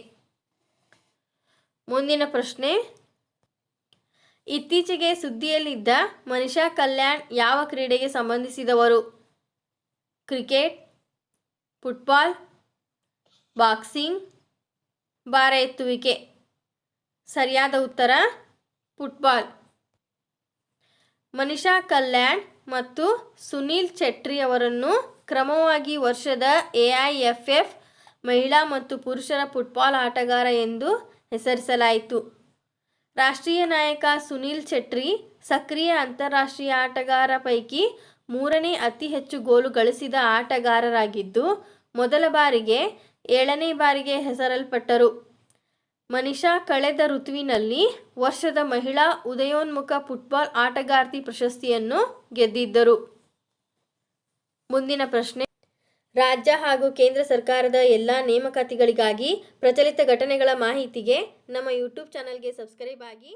ಮುಂದಿನ ಪ್ರಶ್ನೆ, ಇತ್ತೀಚೆಗೆ ಸುದ್ದಿಯಲ್ಲಿದ್ದ ಮನಿಷಾ ಕಲ್ಯಾಣ್ ಯಾವ ಕ್ರೀಡೆಗೆ ಸಂಬಂಧಿಸಿದವರು? ಕ್ರಿಕೆಟ್, ಫುಟ್ಬಾಲ್, ಬಾಕ್ಸಿಂಗ್, ಭಾರ ಎತ್ತುವಿಕೆ. ಸರಿಯಾದ ಉತ್ತರ ಫುಟ್ಬಾಲ್. ಮನಿಷಾ ಕಲ್ಯಾಣ್ ಮತ್ತು ಸುನೀಲ್ ಚೆಟ್ರಿ ಅವರನ್ನು ಕ್ರಮವಾಗಿ ವರ್ಷದ AIFF ಮಹಿಳಾ ಮತ್ತು ಪುರುಷರ ಫುಟ್ಬಾಲ್ ಆಟಗಾರ ಎಂದು ಹೆಸರಿಸಲಾಯಿತು. ರಾಷ್ಟ್ರೀಯ ನಾಯಕ ಸುನೀಲ್ ಚೆಟ್ರಿ ಸಕ್ರಿಯ ಅಂತಾರಾಷ್ಟ್ರೀಯ ಆಟಗಾರ ಪೈಕಿ 3ನೇ ಅತಿ ಹೆಚ್ಚು ಗೋಲು ಗಳಿಸಿದ ಆಟಗಾರರಾಗಿದ್ದು, ಮೊದಲ ಬಾರಿಗೆ 7ನೇ ಬಾರಿಗೆ ಹೆಸರಲ್ಪಟ್ಟರು. ಮನಿಷಾ ಕಳೆದ ಋತುವಿನಲ್ಲಿ ವರ್ಷದ ಮಹಿಳಾ ಉದಯೋನ್ಮುಖ ಫುಟ್ಬಾಲ್ ಆಟಗಾರ್ತಿ ಪ್ರಶಸ್ತಿಯನ್ನು ಗೆದ್ದಿದ್ದರು. ಮುಂದಿನ ಪ್ರಶ್ನೆ, ರಾಜ್ಯ ಹಾಗೂ ಕೇಂದ್ರ ಸರ್ಕಾರದ ಎಲ್ಲ ನೇಮಕಾತಿಗಳಿಗಾಗಿ ಪ್ರಚಲಿತ ಘಟನೆಗಳ ಮಾಹಿತಿಗೆ ನಮ್ಮ ಯೂಟ್ಯೂಬ್ ಚಾನಲ್ಗೆ ಸಬ್ಸ್ಕ್ರೈಬ್ ಆಗಿ.